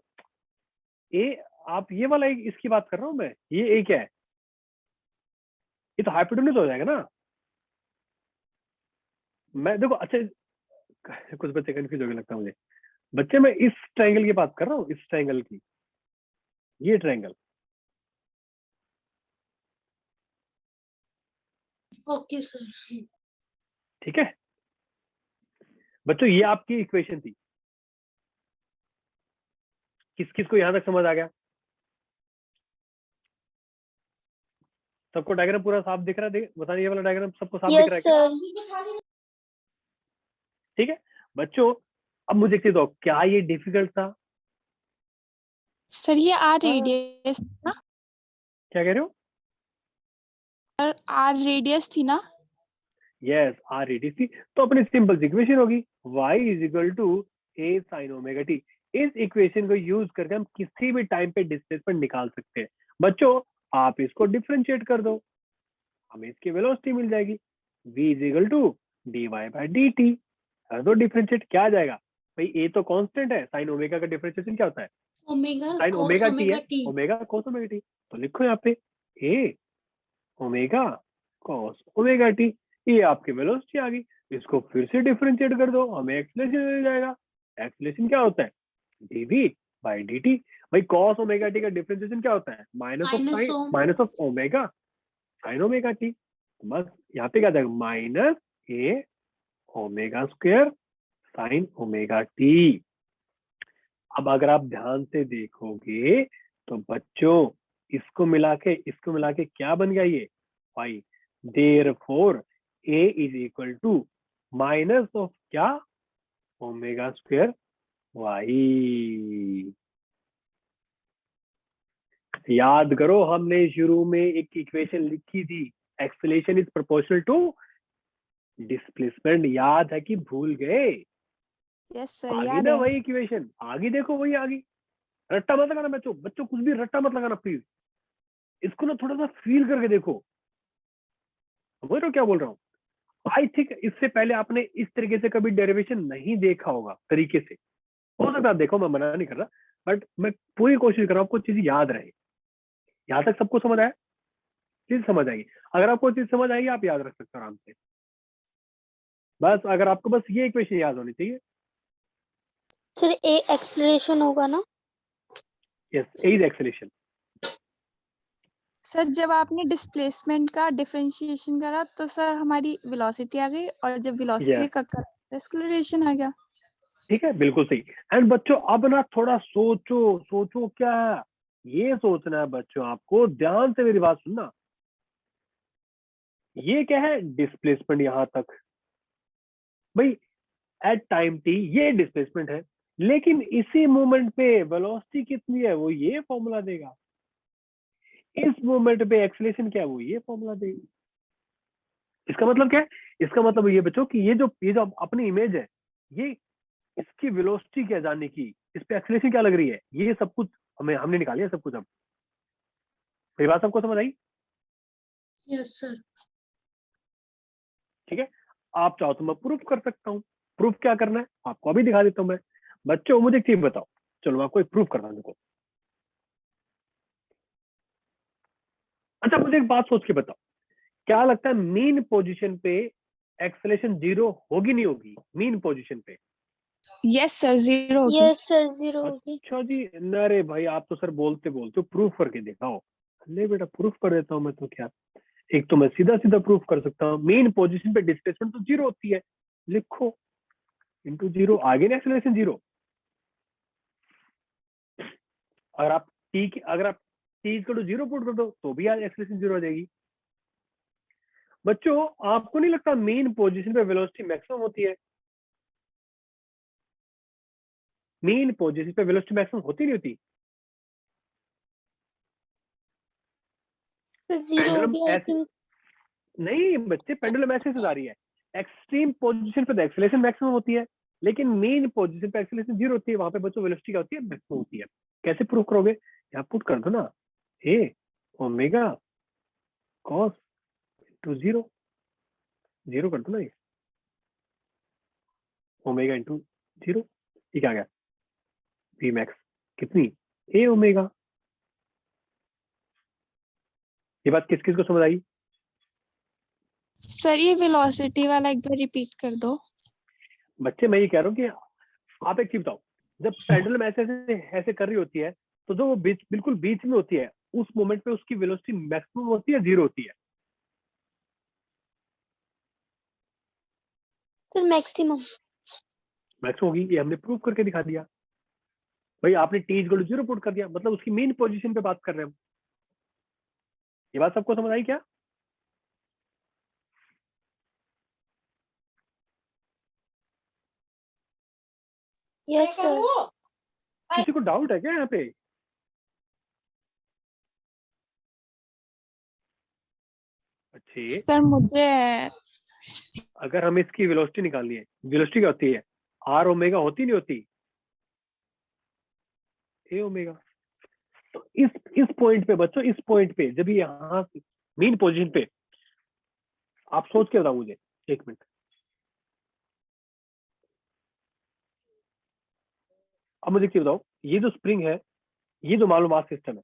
a, आप ये वाला इसकी बात कर रहा हूँ मैं, ये a क्या है? ये तो हाइपोटेन्यूज हो जाएगा ना। मैं देखो, अच्छा कुछ बच्चे कंफ्यूज हो गए लगता है मुझे। बच्चे मैं इस ट्रायंगल की बात कर रहा हूँ, इस ट्रायंगल की, ये ट्रायंगल।
Okay sir.
ठीक है बच्चों, ये आपकी इक्वेशन थी। किस किस को यहां तक समझ आ गया? सबको डायग्राम पूरा साफ दिख रहा है? बताइए, ये वाला डायग्राम सबको साफ दिख रहा है
यस
क्या?
सर।
ठीक है बच्चों, अब मुझे एक चीज दो, क्या ये डिफिकल्ट था?
सर ये आर
हाँ।
रेडियस ना,
क्या कह रहे हो?
आर रेडियस थी ना।
यस, आर रेडियस थी, तो अपनी सिंपल सी इक्वेशन होगी y is equal to A sine omega T. इस इक्वेशन को यूज करके हम किसी भी टाइम पे डिस्प्लेसमेंट निकाल सकते हैं। बच्चों आप इसको डिफरेंशिएट कर दो, हमें इसकी वेलोसिटी मिल जाएगी, v is equal to D Y by D T. कर दो डिफरेंशिएट, क्या आ जाएगा भाई? ए तो कांस्टेंट है, साइन ओमेगा का डिफरेंशिएशन क्या होता है?
Omega
sine
cos
omega T
omega
है,
T.
Omega cos omega T. तो लिखो यहाँ पे A omega cos omega T, ये आपकी वेलोसिटी आ गई। इसको फिर से डिफरेंशिएट कर दो, हमें एक्सलेशन मिल जाएगा। एक्सलेशन क्या होता है? Dv by D t. भाई कॉस ओमेगा टी का डिफरेंशिएशन क्या होता है? माइनस ऑफ
माइनस
साइन,
ओम।
Minus of omega sine omega t. बस यहाँ पे क्या जाएगा? Minus a omega square sine omega t. अब अगर आप ध्यान से देखोगे तो बच्चों इसको मिला के क्या बन गया ये? Phi. Therefore a is equal to minus of क्या? Omega square y. याद करो हमने शुरू में एक इक्वेशन लिखी थी, acceleration is proportional to displacement. याद है कि भूल गए?
यस सर
आगे
याद
ना
है।
वही इक्वेशन, आगे देखो वही आगे। रट्टा मत लगाना बच्चों, बच्चों कुछ भी रट्टा मत लगाना प्लीज। इसको ना थोड़ा सा फील करके देखो, समझ रहे हो क्या बोल रहा हूँ? आई थिंक इससे पहले आपने इस तरीके से कभी डेरिवेशन नहीं देखा होगा तरीके से। हो सकता है आप देखो, मैं मना नहीं कर रहा, बट मैं पूरी कोशिश कर रहा हूँ आपको चीज याद रहे। यहाँ तक सबको समझ आया? चीज समझ आएगी। अगर आपको चीज समझ आएगी आप याद रख सकते हो आराम से। बस अगर आपको बस ये इक्वेशन याद होनी चाहिए।
सर ए एक्सलेशन होगा ना?
Yes, A is acceleration.
Sir जब आपने डिस्प्लेसमेंट का डिफरेंशिएशन करा तो सर हमारी वेलोसिटी आ गई, और जब वेलोसिटी
यस,
का करा तो एक्सेलरेशन आ गया।
ठीक है, बिल्कुल सही। एंड बच्चों अब ना थोड़ा सोचो, सोचो क्या? ये सोचना है बच्चों, आपको ध्यान से मेरी बात सुनना। ये क्या है? डिस्प्लेसमेंट यहां तक भाई, एट टाइम टी ये डिस्प्लेसमेंट है, लेकिन इसी मोमेंट पे वेलोसिटी कितनी है वो ये फॉर्मूला देगा। इस मोमेंट पे एक्सेलरेशन क्या है वो ये फॉर्मूला देगा। इसका मतलब क्या है? इसका मतलब ये बच्चों कि ये जो अपनी इमेज है, ये इसकी वेलोसिटी क्या जानने की, इस पे एक्सेलरेशन क्या लग रही है, ये सब कुछ हमने निकाली है सब कुछ। अब मेरी बात सबको समझ आई?
Yes sir.
ठीक है, आप चाहो तो मैं प्रूफ कर सकता हूँ। प्रूफ क्या करना है आपको अभी दिखा देता हूँ मैं। बच्चों मुझे एक चीज बताओ, चलो मैं आपको एक प्रूफ करता हूँ। देखो, अच्छा मुझे एक बात सोच के बताओ, क्या लगता है मीन पोजीशन पे एक्सेलरेशन जीरो होगी नहीं होगी? मीन पोजीशन पे?
यस सर जीरो होगी।
यस सर, जीरो होगी।
अच्छा जी, अरे भाई आप तो सर बोलते बोलते प्रूफ करके दिखाओ। ले बेटा प्रूफ कर देता हूँ मैं तो क्या। एक तो मैं सीधा सीधा प्रूफ कर सकता हूँ, मेन पोजीशन पे डिस्प्लेसमेंट तो जीरो होती है, लिखो इंटू जीरो, आगे ना एक्सेलरेशन जीरो। अगर आप T equal to zero put कर दो तो भी एक्सेलरेशन जीरो हो जाएगी। बच्चों आपको नहीं लगता मेन पोजीशन पे वेलोसिटी मैक्सिमम होती है? मेन पोजीशन पे वेलोसिटी मैक्सिमम होती नहीं होती?
सर जीरो
पेंडुलम
होगी आई
ऐसे
थिंक।
नहीं बच्चे, पेंडुलम ऐसे से जा रही है। एक्सट्रीम पोजीशन पे तो एक्सेलरेशन मैक्सिमम होती है, लेकिन मेन पोजीशन पे एक्सेलरेशन जीरो होती है, वहां पे बच्चों वेलोसिटी क्या होती है? मैक्सिमम होती है। कैसे प्रूव करोगे? यहाँ पुट कर दो ना, a omega cos into zero, zero कर दो ना, ये ओमेगा इंटू जीरो, ये क्या आ गया? वी मैक्स कितनी? ए ओमेगा। ये बात किस किस को समझ आई?
सर ये वेलोसिटी वाला एक बार रिपीट कर दो।
बच्चे मैं ये कह रहा हूँ कि आप एक चीज बताओ, जब पेंडुलम ऐसे ऐसे ऐसे कर रही होती है, तो जो वो बिल्कुल बीच में होती है, उस मोमेंट पे उसकी वेलोसिटी मैक्सिमम होती है जीरो होती है?
Sir maximum.
मैक्सिमम होगी, ये हमने प्रूव करके दिखा दिया। भाई आपने T equal to zero put कर दिया, मतलब उसकी मेन पोजीशन पे बात कर रहे हैं हम। ये बात सबको समझ आई क्या?
Yes sir.
किसी को डाउट है क्या यहाँ पे? बच्चे
सर मुझे
अगर हमें इसकी वेलोसिटी निकालनी है, वेलोसिटी क्या होती है? आर ओमेगा होती नहीं होती, ए ओमेगा। तो इस पॉइंट पे बच्चों, इस पॉइंट पे जब ये यहाँ से मेन पोजीशन पे, आप सोच के बताओ मुझे, एक मिनट। अब मुझे क्या बताओ, ये जो स्प्रिंग है, ये जो मालूम मास सिस्टम है,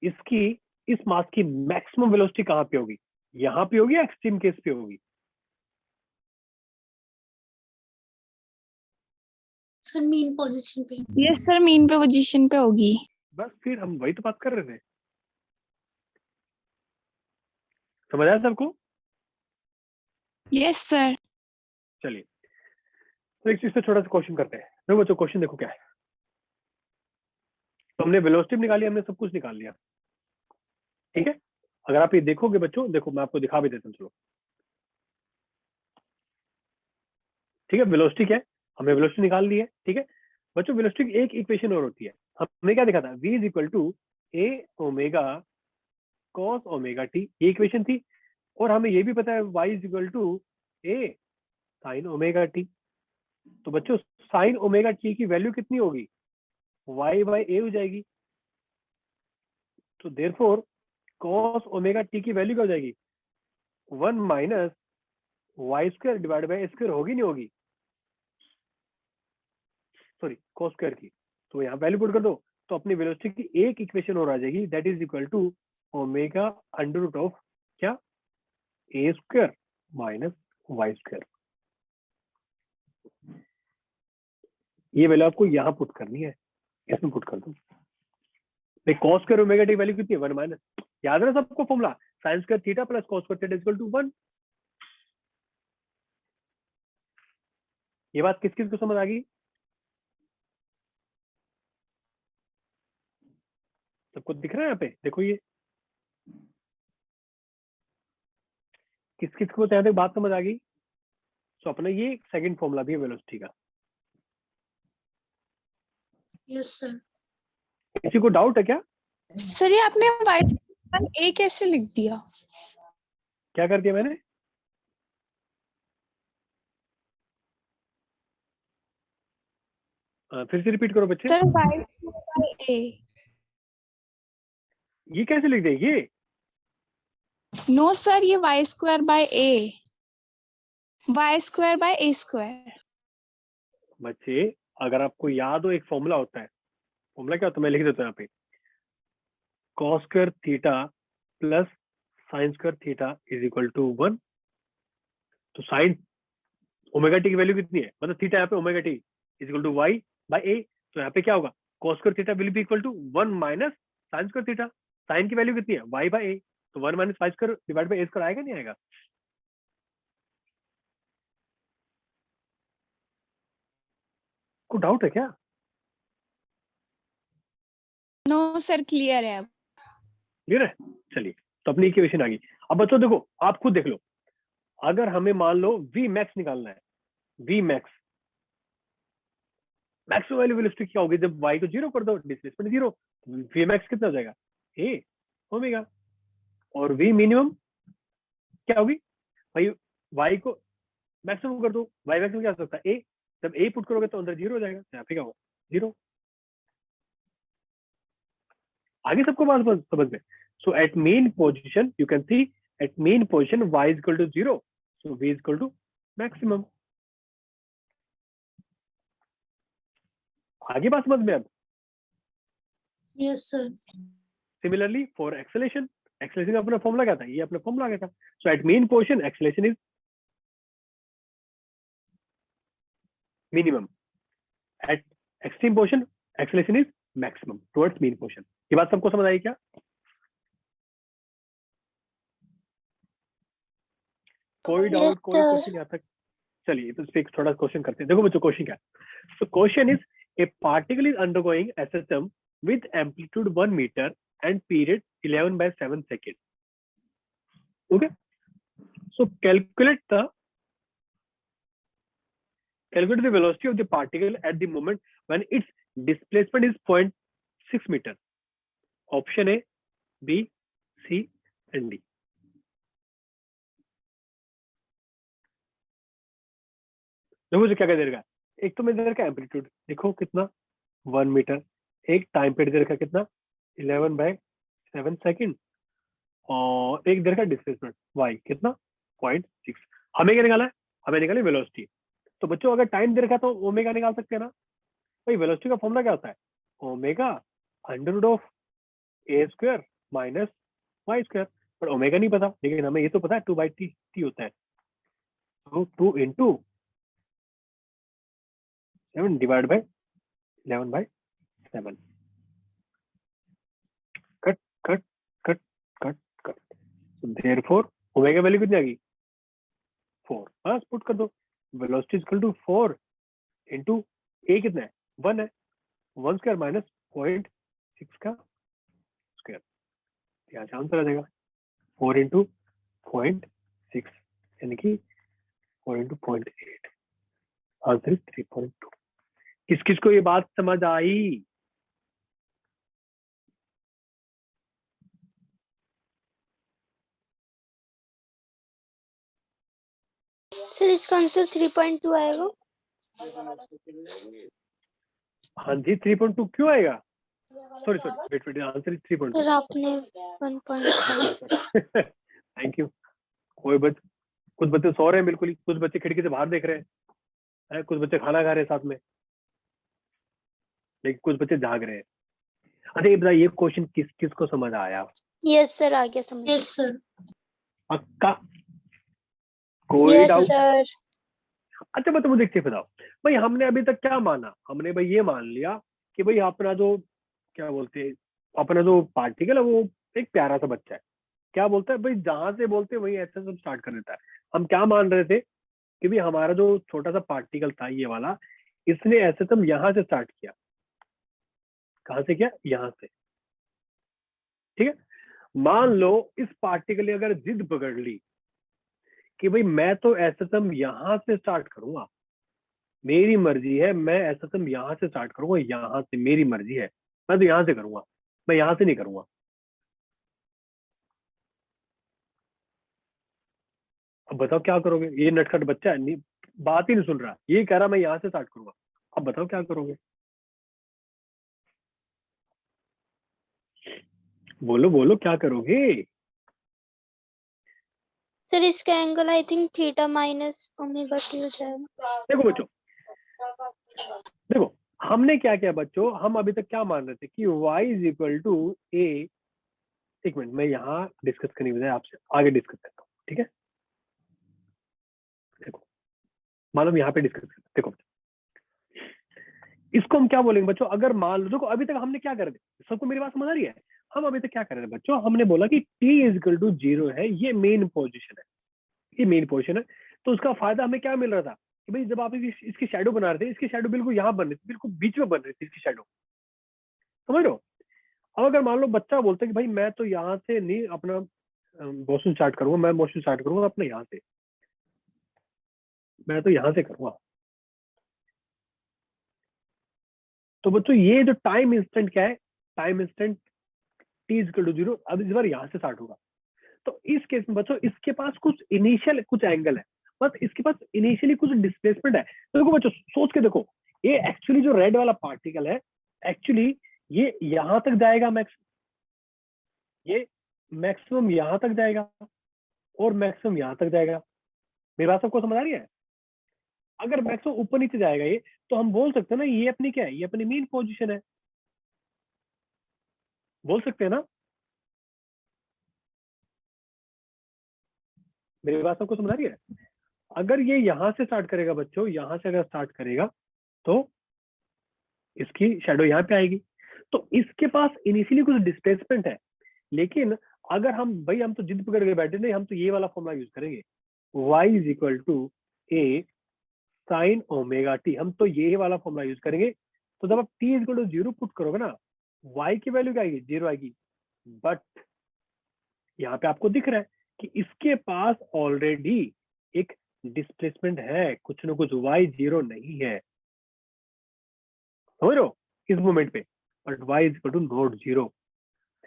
इसकी इस मास की मैक्सिमम वेलोसिटी कहाँ पे होगी? यहाँ पे होगी या एक्सट्रीम केस पे होगी?
सर मेन पोजीशन पे।
यस सर मेन पे पोजीशन पे होगी।
बस फिर हम वही तो बात कर रहे थे। समझ आया सबको?
Yes sir.
चलिए, तो एक चीज से छोटा सा क्वेश्चन करते हैं। देखो बच्चों, क्वेश्चन देखो क्या है। तो हमने वेलोसिटी निकाली, हमने सब कुछ निकाल लिया, ठीक है। अगर आप ये देखोगे बच्चों, देखो मैं आपको दिखा भी देता हूँ, चलो। ठीक है, वेलोसिटी क्या है, हमने वेलोसिटी निकाल ली है, ठीक है। बच्चों वेलोसिटी की एक इक्वेशन और होती है, हमने क्या देखा था, v is equal to a omega cos omega T, ये इक्वेशन थी। और हमें ये भी पता है y is equal to A sine omega T. तो बच्चों साइन ओमेगा टी की वैल्यू कितनी होगी? y बाई ए हो जाएगी। तो देयरफॉर कॉस ओमेगा टी की वैल्यू क्या हो जाएगी? 1 minus y square divide by square, होगी नहीं होगी? सॉरी, कॉस स्क्वायर की। तो यहाँ वैल्यू पुट कर दो, तो अपनी वेलोसिटी की एक इक्वेशन और आ जाएगी, that is equal to omega under root of क्या, a square minus y square. ये वैल्यू आपको यहाँ पुट करनी है, इसमें पुट कर दो। भाई cos square omega t value कितनी है? 1 माइनस, याद है ना सबको formula, sine square theta plus cos square theta equal to 1। ये बात किस किस को समझ आ गई? सबको दिख रहा है यहाँ पे? देखो ये किस किस को यहाँ तक बात समझ आ गई? तो अपना ये सेकंड फॉर्मूला भी है वेलोसिटी का।
Yes sir.
किसी को डाउट है क्या?
सर ये आपने y ए कैसे लिख दिया?
क्या कर दिया मैंने? फिर से रिपीट करो बच्चे।
Sir y/a।
ये कैसे लिख दिया ये?
नो सर ये y² बाय a स्क्वायर।
बच्चे अगर आपको याद हो, एक फॉर्मूला होता है, फॉर्मूला क्या होता है मैं लिख देता हूँ यहाँ पे, cos square theta plus sine square theta is equal to 1। तो साइन ओमेगा टी की वैल्यू कितनी है, मतलब थीटा यहाँ पे omega t is equal to y by a. तो यहाँ पे क्या होगा, cos square theta will be equal to 1 minus sine square theta. Sine की वैल्यू कितनी है, वाई बाई ए। तो 1 minus y square divide by a square आएगा नहीं आएगा? को डाउट है क्या?
नो सर क्लियर है अब।
क्लियर है? चलिए, तो अपनी इक्वेशन आ गई। अब बच्चों देखो, आप खुद देख लो, अगर हमें मान लो वी मैक्स निकालना है, v max, maximum value velocity क्या होगी जब y को 0 कर दो, डिस्प्लेसमेंट 0, वी मैक्स कितना हो जाएगा, ए ओमेगा। और वी मिनिमम क्या होगी भाई, y को मैक्सिमम कर दो, y मैक्सिमम क्या हो सकता है, ए। जब ए पुट करोगे तो अंदर 0 हो जाएगा, यहाँ पे क्या होगा 0। आगे सबको बात समझ में? So at mean position you can see, at mean position y is equal to 0, so v is equal to maximum. आगे बात समझ में अब?
Yes sir.
Similarly for acceleration, acceleration का अपना फॉर्मूला क्या था, ये अपना फॉर्मूला क्या था। So at mean position acceleration is minimum, at extreme position acceleration is maximum towards mean position. ये बात सबको समझ आई क्या? कोई डाउट, कोई
sir.
क्वेश्चन यहाँ तक? चलिए तो इस पे एक थोड़ा क्वेश्चन करते हैं। देखो बच्चों क्वेश्चन क्या है। तो question is, A particle is undergoing SHM with amplitude 1 meter and period 11/7 seconds. Okay, so calculate the velocity of the particle at the moment when its displacement is 0.6 meter. Option A, B, C and D. देखो मुझे क्या दे रखा है, एक तो मैं दे रखा amplitude देखो कितना 1 मीटर, एक टाइम पीरियड दे रखा कितना 11/7 सेकंड, और एक दे रखा डिस्प्लेसमेंट y कितना 0.6। हमें क्या निकाला है, हमें निकाली वेलोसिटी। तो बच्चों अगर टाइम दे रखा तो ओमेगा निकाल सकते हैं ना भाई। वेलोसिटी का फॉर्मूला क्या होता है, ओमेगा √a² माइनस y²। पर ओमेगा नहीं पता, लेकिन हमें ये तो पता है 2/t होता है। तो 2 into 7 divide by 11/7। Cut cut cut cut cut. Therefore omega value कितनी आ गई 4। बस पुट कर दो, वेलोसिटी इक्वल टू 4 इंटू ए कितना है 1 है, 1² माइनस 0.6 का स्क्वायर। यहाँ से आंसर आ जाएगा 4 इंटू 0.6 यानी कि 4 इंटू 0.8। आंसर 3.2। किस किस को ये बात समझ आई?
सर इसका आंसर 3.2 आएगा।
हाँ जी 3.2 क्यों आएगा? Sorry wait answer is 3.2।
Sir आपने 1.5।
Thank you. कुछ बच्चे सो रहे हैं बिल्कुल ही, कुछ बच्चे खिड़की से बाहर देख रहे हैं, कुछ बच्चे खाना खा रहे हैं साथ में, लेकिन कुछ बच्चे जाग रहे हैं। अच्छा ये बताइए, ये क्वेश्चन किस किस को समझ आया?
यस सर आ गया समझ।
Yes sir.
पक्का? कोई
यस
डाउट?
सर।
अच्छा मतलब मुझे एक चीज बताओ भाई, हमने अभी तक क्या माना, हमने भाई ये मान लिया कि भाई अपना जो क्या बोलते हैं, अपना जो पार्टिकल है वो एक प्यारा सा बच्चा है, क्या बोलता है भाई, जहां से बोलते हैं वही ऐसे सब स्टार्ट कर देता है। हम क्या मान रहे थे कि भाई हमारा जो छोटा सा पार्टिकल था ये वाला, इसने ऐसे तुम यहाँ से स्टार्ट किया। कहाँ से किया? यहाँ से। ठीक है, मान लो इस पार्टिकल ने अगर जिद पकड़ ली कि भाई मैं तो ऐसे तुम यहाँ से स्टार्ट करूंगा, मेरी मर्जी है, मैं ऐसा तुम यहाँ से स्टार्ट करूंगा, यहाँ से मेरी मर्जी है, मैं तो यहाँ से करूंगा, मैं यहाँ से नहीं करूंगा। अब बताओ क्या करोगे? ये नटखट बच्चा है, नहीं बात ही नहीं सुन रहा, ये कह रहा मैं यहाँ से स्टार्ट करूंगा। अब बताओ क्या करोगे? बोलो बोलो क्या करोगे?
सर इसका angle I think theta minus omega T हो जाएगा।
देखो बच्चों, देखो हमने क्या किया बच्चों, हम अभी तक क्या मान रहे थे कि y इज इक्वल टू ए। एक मिनट, मैं यहाँ डिस्कस करने की बजाय आपसे आगे डिस्कस करता हूँ, ठीक है? देखो मालूम यहाँ पे डिस्कस करते, देखो इसको हम क्या बोलेंगे बच्चों, अगर मान लो, देखो अभी तक हमने क्या कर दिया, सबको मेरी बात समझ आ रही है? हम अभी तक क्या कर रहे हैं बच्चों, हमने बोला कि t इज इक्वल टू 0 है, ये मेन पोजीशन है, ये मेन पोजीशन है। तो उसका फायदा हमें क्या मिल रहा था कि भाई जब आप इसकी शैडो बना रहे थे, इसकी शैडो बिल्कुल यहाँ बन रही थी, बिल्कुल बीच में बन रही थी इसकी शैडो, समझ रहे हो? अब अगर मान लो बच्चा बोलता है कि भाई मैं तो यहाँ से नहीं अपना मोशन स्टार्ट करूंगा, मैं मोशन स्टार्ट करूंगा अपने यहाँ से, मैं तो यहाँ से करूंगा। तो बच्चों ये जो टाइम इंस्टेंट क्या है, time instant t is equal to 0, अब इस बार यहाँ से स्टार्ट होगा। तो इस केस में बच्चों इसके पास कुछ इनिशियल कुछ एंगल है, बस इसके पास इनिशियली कुछ डिस्प्लेसमेंट है। तो देखो बच्चों सोच के देखो, ये एक्चुअली जो रेड वाला पार्टिकल है, एक्चुअली ये यहां तक जाएगा मैक्स, ये मैक्सिमम यहां तक जाएगा और मैक्सिमम यहां तक जाएगा। मेरी बात सबको समझ आ रही है? अगर मैक्सिमम ऊपर नीचे जाएगा ये, तो हम बोल सकते हैं ना ये अपनी क्या है, ये अपनी मेन पोजीशन है, बोल सकते हैं ना? मेरी बात सबको समझ आ रही है? अगर ये यहां से स्टार्ट करेगा बच्चों, यहां से अगर स्टार्ट करेगा तो इसकी शैडो यहाँ पे आएगी, तो इसके पास इनिशियली कुछ डिस्प्लेसमेंट है। लेकिन अगर हम भाई, हम तो जिद पकड़ के बैठे नहीं, हम तो ये वाला फॉर्मूला यूज करेंगे, y is equal to A sine omega T, हम तो ये वाला फॉर्मूला यूज करेंगे। तो जब आप t is equal to 0 put करोगे ना, y की वैल्यू क्या आएगी? 0 आएगी। बट यहाँ पे आपको दिख रहा है कि इसके पास ऑलरेडी एक डिस्प्लेसमेंट है, कुछ ना कुछ, y 0 नहीं है, समझ रहे हो इस मोमेंट पे, but y is equal to not 0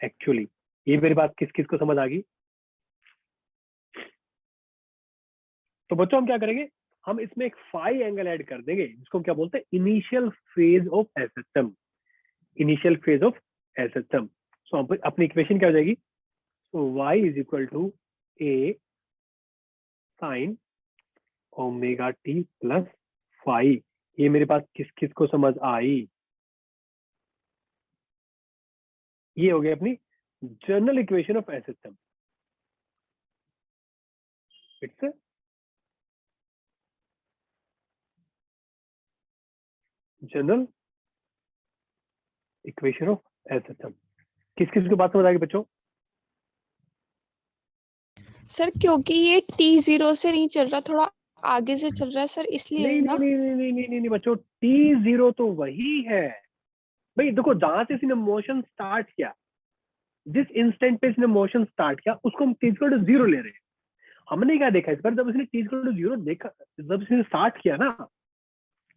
actually. ये मेरी बात किस किस को समझ आ गई? तो बच्चों हम क्या करेंगे, हम इसमें एक फाई एंगल ऐड कर देंगे, जिसको हम क्या बोलते हैं, initial phase of a system, initial phase of a system. So अपनी इक्वेशन क्या हो जाएगी, तो y is equal to a sine omega t plus phi. ये मेरे पास किस किस को समझ आई, ये हो गया अपनी general equation of a system. It's general equation of a system. किस किस को बात समझ आएगी बच्चों?
सर क्योंकि ये t0 से नहीं चल रहा, थोड़ा आगे से चल रहा है सर, इसलिए
नहीं
ना।
नहीं नहीं नहीं नहीं नहीं नहीं बच्चों, t0 तो वही है भाई। देखो जहां से इसने मोशन स्टार्ट किया, जिस इंस्टेंट पे इसने मोशन स्टार्ट किया, उसको हम t इक्वल टू 0 ले रहे हैं। हमने क्या देखा इस बार, जब इसने t इक्वल टू 0 देखा, जब इसने स्टार्ट किया ना,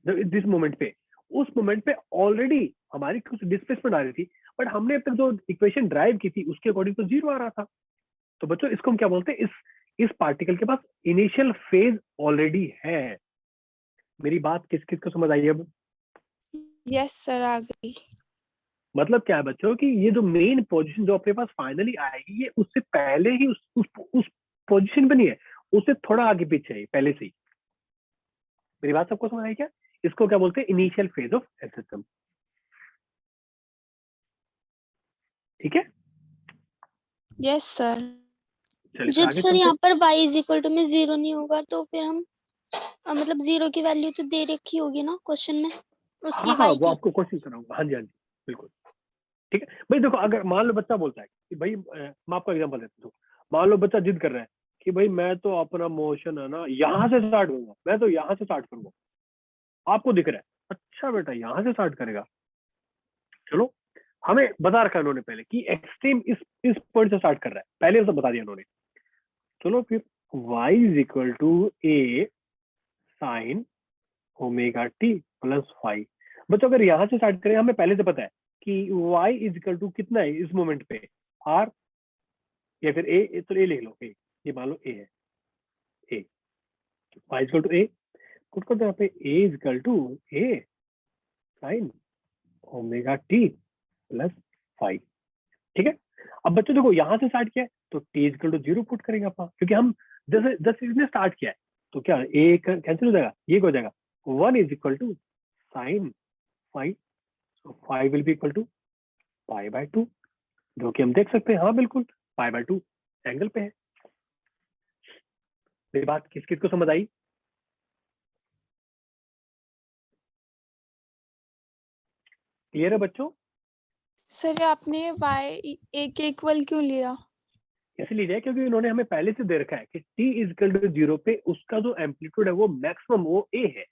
जब जिस मोमेंट पे, उस मोमेंट पे ऑलरेडी हमारी कुछ डिस्प्लेसमेंट आ रही थी, बट हमने अब तक जो इक्वेशन ड्राइव की थी उसके अकॉर्डिंग तो 0 आ रहा था। तो बच्चों इसको हम क्या बोलते हैं, इस पार्टिकल के पास इनिशियल फेज ऑलरेडी है। मेरी बात किस किस को समझ आई अब?
यस सर, आ गई।
मतलब क्या है बच्चों कि ये जो मेन पोजीशन जो अपने पास फाइनली आएगी, ये उससे पहले ही उस पोजीशन पे नहीं है, उससे थोड़ा आगे पीछे है पहले से ही। मेरी बात सबको समझ आई क्या? इसको क्या बोलते हैं, initial phase of a system. ठीक है,
यस सर।
चलिए
जब
आगे
सर
चलते
यहाँ
हैं।
पर y इज इक्वल टू में 0 नहीं होगा तो फिर हम मतलब 0 की वैल्यू तो दे रखी होगी ना क्वेश्चन में उसकी
हाँ हाँ,
y
वो
की।
आपको क्वेश्चन कराऊंगा। हाँ जी हाँ जी, बिल्कुल। ठीक है भाई, देखो अगर मान लो बच्चा बोलता है कि भाई मैं आपको एग्जांपल देता हूँ, मान लो बच्चा जिद कर रहा है कि भाई मैं तो अपना मोशन है ना यहाँ से स्टार्ट करूंगा, मैं तो यहाँ से स्टार्ट करूंगा। आपको दिख रहा है, अच्छा बेटा यहाँ से स्टार्ट करेगा, चलो हमें बता रखा है उन्होंने पहले कि एक्सट्रीम इस पॉइंट से स्टार्ट कर रहा है, पहले उसे बता दिया उन्होंने। चलो फिर y is equal to a sine omega t plus five. बच्चों अगर यहाँ से स्टार्ट करें, हमें पहले से पता है कि y इज इक्वल टू कितना है इस मोमेंट पे, r या फिर a, तो a लिख लो, a, ये मान लो a है, a, y is equal to a, put कर दो यहाँ पे a is equal to a sine omega t plus five. ठीक है, अब बच्चों देखो यहाँ से स्टार्ट किया है तो t is equal to 0 put करेंगे अपन, क्योंकि हम जैसे इसने स्टार्ट किया है तो क्या a कैंसिल हो जाएगा, ये हो जाएगा 1 is equal to sine five, so five will be equal to pi by 2, जो कि हम देख सकते हैं, हाँ बिल्कुल पाई बाय 2 एंगल पे है। मेरी बात किस किस को समझ आई? क्लियर है बच्चों?
सर आपने y a के इक्वल क्यों लिया?
इसलिए है क्योंकि उन्होंने हमें पहले से दे रखा है कि t इज इक्वल टू 0 पे उसका जो एम्पलीट्यूड है वो मैक्सिमम वो a है।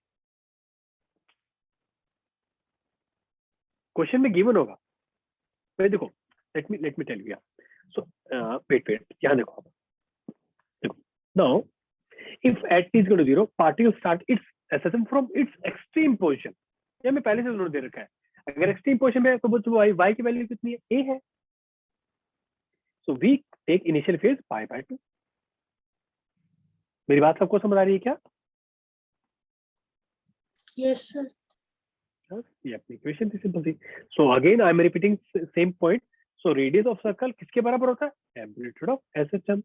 क्वेश्चन में गिवन होगा, भाई देखो let me tell you, so wait यहाँ देखो आप, देखो now if at t is equal to 0 particle start its ascension from its extreme position, ये हमें पहले से उन्होंने दे रखा है। अगर एक्सट्रीम पोजीशन पे है तो y की वैल्यू कितनी है, a है, so we take initial phase pi by 2। मेरी बात सबको समझ आ रही है क्या?
Yes sir.
ये अपनी इक्वेशन थी सिंपल सी। So again I am repeating same point. So radius of circle किसके बराबर होता है, amplitude of a system.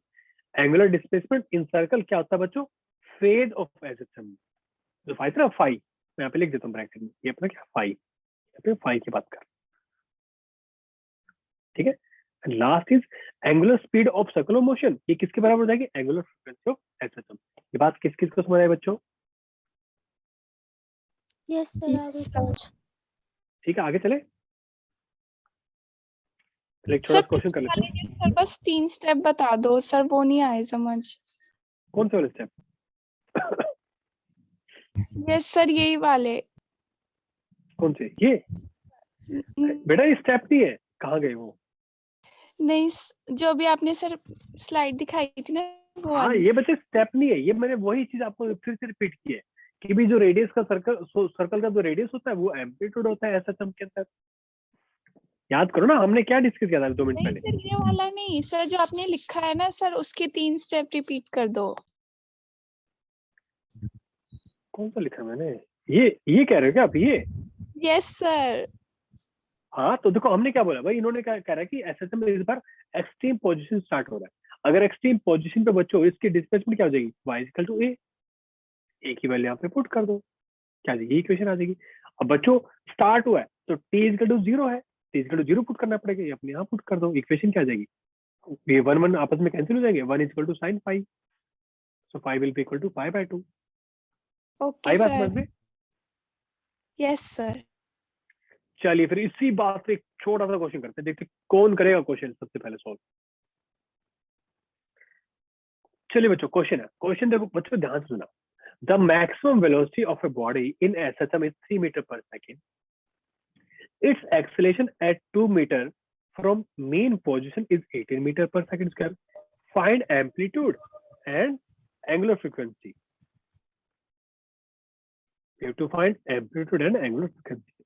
Angular displacement in circle क्या होता है बच्चों, फेज ऑफ ए सिस्टम। जो फाई था फाई, मैं यहाँ पे लिख देता हूँ ब्रैकेट में, ये अपना क्या फाई, यहाँ पे फाई की बात कर, ठीक है। Last is angular speed of circular motion, ये किसके बराबर हो जाएगी, angular frequency of a system. ये बात किस किस को समझ आए बच्चों?
यस सर, आ रही समझ।
ठीक है, आगे चले, एक छोटा
सर
क्वेश्चन कर लेते हैं।
सर बस 3 स्टेप बता दो सर, वो नहीं आए समझ।
कौन से वाले स्टेप?
यस सर, यही वाले।
कौन से? ये बेटा ये स्टेप नहीं है, कहाँ गए वो?
नहीं जो भी आपने सर स्लाइड दिखाई थी ना वो
हाँ
वाली।
ये बच्चे स्टेप नहीं है, ये मैंने वही चीज आपको फिर से रिपीट की है कि भी जो रेडियस का सर्कल का जो रेडियस होता है वो एम्पलीट्यूड होता है एसएचएम के अंदर। याद करो ना हमने क्या डिस्कस किया था 2 मिनट
नहीं
पहले।
सर ये वाला नहीं सर, जो आपने लिखा है ना सर उसके 3 स्टेप रिपीट कर दो।
कौन सा लिखा है मैंने? ये कह रहे हो क्या आप? ये
यस सर।
हाँ, तो देखो हमने क्या बोला भाई, इन्होंने क्या कह रहा है कि एसएसएम में इस बार एक्सट्रीम पोजीशन स्टार्ट हो रहा है। अगर एक्सट्रीम पोजीशन पे बच्चों इसकी डिस्प्लेसमेंट क्या हो जाएगी? y इक्वल टू ए की वैल्यू यहाँ पे पुट कर दो, क्या आ जाएगी? इक्वेशन आ जाएगी। अब बच्चों स्टार्ट हुआ है तो t इक्वल टू 0 है, t इक्वल टू 0 पुट करना पड़ेगा, ये अपने यहाँ पुट कर दो, इक्वेशन क्या आ जाएगी? ये 1 आपस में कैंसिल हो जाएंगे, 1 equal to sine five, so five will be equal to pi by 2।
Okay
आई बात
सर।
समझ में?
Yes sir.
चलिए फिर इसी बात पे एक छोटा सा क्वेश्चन करते हैं, देखते हैं कौन करेगा क्वेश्चन सबसे पहले सॉल्व। चलिए बच्चों क्वेश्चन है, क्वेश्चन देखो बच्चों ध्यान से सुना। The maximum velocity of a body in SHM is 3 metre per second. Its acceleration at 2 metre from mean position is 18 metre per second square. Find amplitude and angular frequency. You have to find amplitude and angular frequency.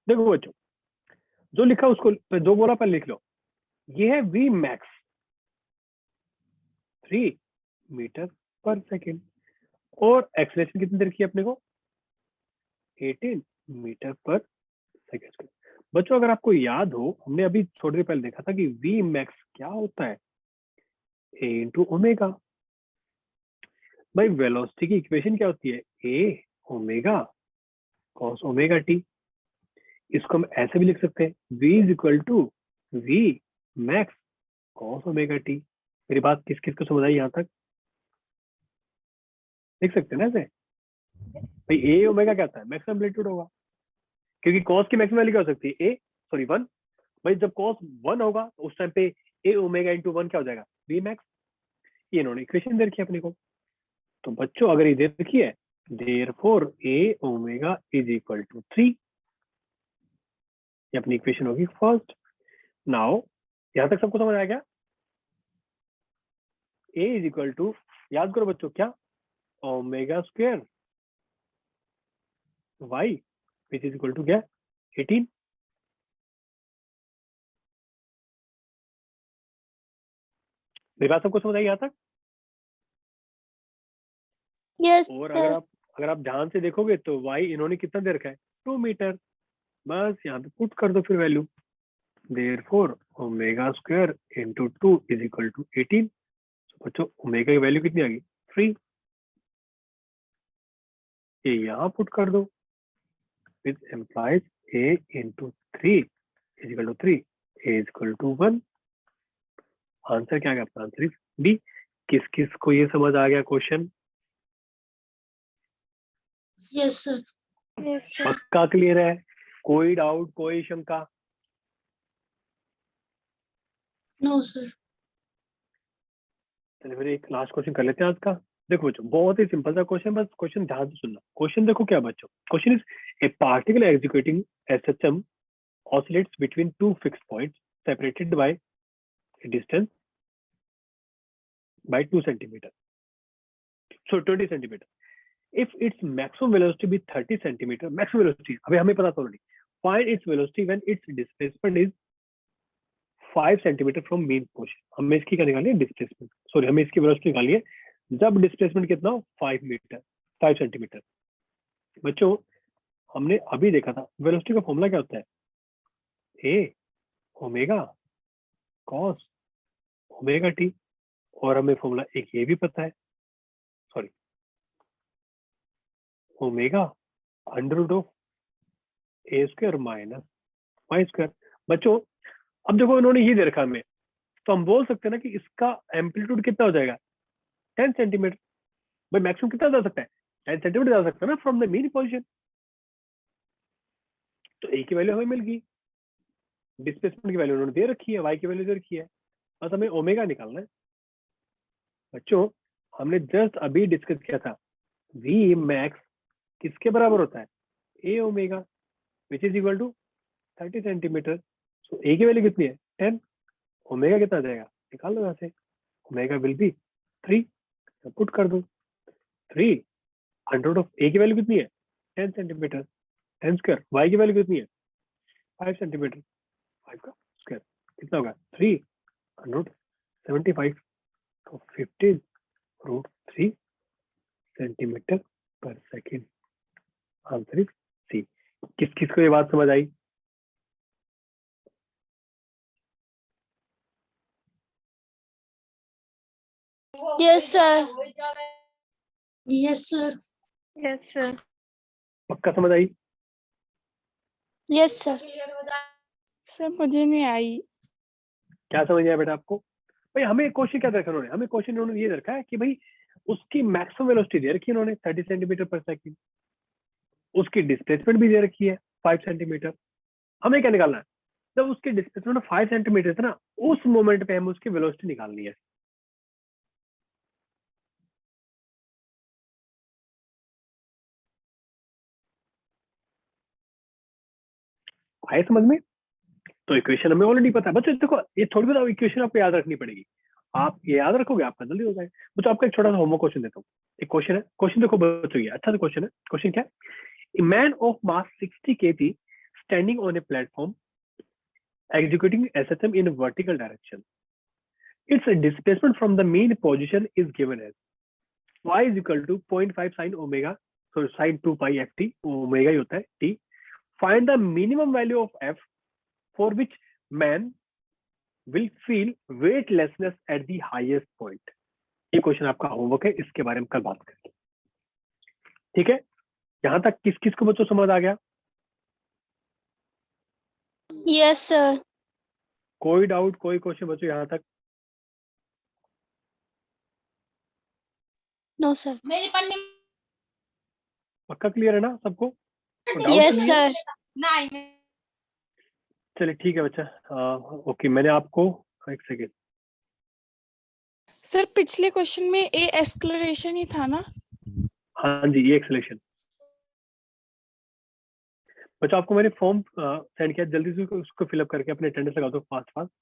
देखो बच्चों जो लिखा उसको जो बोला पहले लिख लो। ये है v max 3 metre per second और एक्सेलरेशन कितनी देर की अपने को? 18 मीटर पर सेकेंड। बच्चों अगर आपको याद हो, हमने अभी थोड़ी देर पहले देखा था कि v max क्या होता है? a into omega. भाई वेलोसिटी की इक्वेशन क्या होती है? a omega cos omega t. इसको हम ऐसे भी लिख सकते हैं, v is equal to v max cos omega t. मेरी बात किस किस को समझ आई यहाँ तक? लिख सकते हैं ना ऐसे? भाई ए ओमेगा क्या होता है? मैक्सिमम एम्पलीट्यूड होगा, क्योंकि कॉस की मैक्सिमम वैल्यू क्या हो सकती है? ए सॉरी 1। भाई जब कॉस 1 होगा तो उस टाइम पे ए ओमेगा इंटू 1 क्या हो जाएगा? v max. ये इन्होंने इक्वेशन दे रखी है अपने को। तो बच्चों अगर ये दे रखी है, therefore a omega is equal to 3, ये अपनी इक्वेशन होगी फर्स्ट। नाउ यहां तक सबको समझ आ गया? a इज इक्वल टू, याद करो बच्चों क्या? Omega square y which is equal to क्या? 18। मेरी बात सबको समझ आई यहाँ तक?
यस
और
सर।
अगर आप ध्यान से देखोगे तो y इन्होंने कितना दे रखा है? 2 मीटर। बस यहाँ पे पुट कर दो फिर value, therefore omega square into 2 is equal to 18। तो बच्चों ओमेगा की वैल्यू कितनी आ गई? 3। ये यहाँ पुट कर दो, which implies a into 3 is equal to 3, a is equal to 1। Answer क्या आ गया अपना? Answer is D. किस किस को ये समझ आ गया question?
Yes sir.
Yes sir.
पक्का क्लियर है? कोई डाउट, कोई शंका?
No sir.
चलिए फिर एक लास्ट क्वेश्चन कर लेते हैं आज का। देखो बच्चों बहुत ही सिंपल सा क्वेश्चन, बस क्वेश्चन ध्यान से सुनना। क्वेश्चन देखो क्या बच्चों, question is a particle executing SHM oscillates between two fixed points separated by a distance by 2 centimeter, so 20 centimeter. If its maximum velocity be 30 centimeter, maximum velocity अभी हमें पता था already, find its velocity when its displacement is 5 centimeter from mean position। हमें इसकी क्या निकालनी है? Displacement, sorry हमें इसकी वेलोसिटी निकालनी है जब डिस्प्लेसमेंट कितना हो? 5 सेंटीमीटर। बच्चों हमने अभी देखा था वेलोसिटी का फॉर्मूला क्या होता है? A omega cos omega t, और हमें फॉर्मूला एक ये भी पता है, sorry omega under root of a square minus y square. बच्चों अब देखो इन्होंने ये दे रखा हमें, तो हम बोल सकते हैं ना कि इसका एम्पलीट्यूड कितना हो जाएगा? 10 सेंटीमीटर। भाई मैक्सिमम कितना जा सकता है? 10 सेंटीमीटर जा सकता है ना फ्रॉम द मीन पोजीशन। तो ए की वैल्यू हमें मिल गई, डिस्प्लेसमेंट की वैल्यू उन्होंने दे रखी है, वाई की वैल्यू दे रखी है, बस हमें ओमेगा निकालना है। बच्चों हमने जस्ट अभी डिस्कस किया था वी मैक्स किसके बराबर होता है? A omega which is equal to 30 centimetre. So a की वैल्यू कितनी है? 10। ओमेगा कितना आ जाएगा? निकाल लो यहाँ से, ओमेगा विल बी 3, पुट कर दो 3 अंडर ऑफ ए की वैल्यू कितनी है? 10 सेंटीमीटर, 10 स्क्वायर। वाई की वैल्यू कितनी है? 5 सेंटीमीटर, 5 का स्क्वायर कितना होगा? 3 अंडर 75, तो 15 root 3 centimetre per second, answer is C. किस किस को ये बात समझ आई?
Yes sir.
Yes sir.
Yes sir.
पक्का समझ आई?
Yes sir.
सर मुझे नहीं आई।
क्या समझ आया बेटा आपको? भाई हमें क्वेश्चन क्या रखा उन्होंने? हमें क्वेश्चन उन्होंने ये रखा है कि भाई उसकी मैक्सिमम वेलोसिटी दे रखी है उन्होंने 30 सेंटीमीटर पर सेकंड, उसकी डिस्प्लेसमेंट भी दे रखी है 5 सेंटीमीटर। हमें क्या निकालना है? जब उसकी डिस्प्लेसमेंट 5 सेंटीमीटर है ना, उस मोमेंट पे हमें उसकी वेलोसिटी निकालनी है। आए समझ में? तो इक्वेशन हमें ऑलरेडी पता है बच्चों। देखो ये थोड़ी बहुत इक्वेशन आपको याद रखनी पड़ेगी। आप ये याद रखोगे आपका जल्दी हो जाएगा। बच्चों आपका एक छोटा सा होमवर्क क्वेश्चन देता हूँ। एक क्वेश्चन है, क्वेश्चन देखो बच्चों, ये अच्छा सा क्वेश्चन है। क्वेश्चन क्या है? A man of mass 60 kg standing on a platform executing SHM in a vertical direction. Its displacement from the main position is given as y is equal to 0.5 sin omega, so sin 2 pi ft, omega ही होता है t. Find the minimum value of f for which man will feel weightlessness at the highest point. ये question आपका homework है, इसके बारे में कल बात करेंगे। ठीक है, यहाँ तक किस किस को बच्चों समझ आ गया?
Yes sir.
कोई डाउट, कोई क्वेश्चन बच्चों यहाँ तक?
No sir.
पक्का क्लियर है ना सबको? डाउट
यस
नहीं है?
सर।
चलिए ठीक है बच्चा। ओके, मैंने आपको एक सेकेंड।
सर पिछले क्वेश्चन में ए एक्सक्लरेशन ही था ना?
हाँ जी, ये एक्सलेशन। बच्चा आपको मैंने फॉर्म सेंड किया, जल्दी से उसको फिलअप करके अपने अटेंडेंस लगा दो फास्ट फास्ट।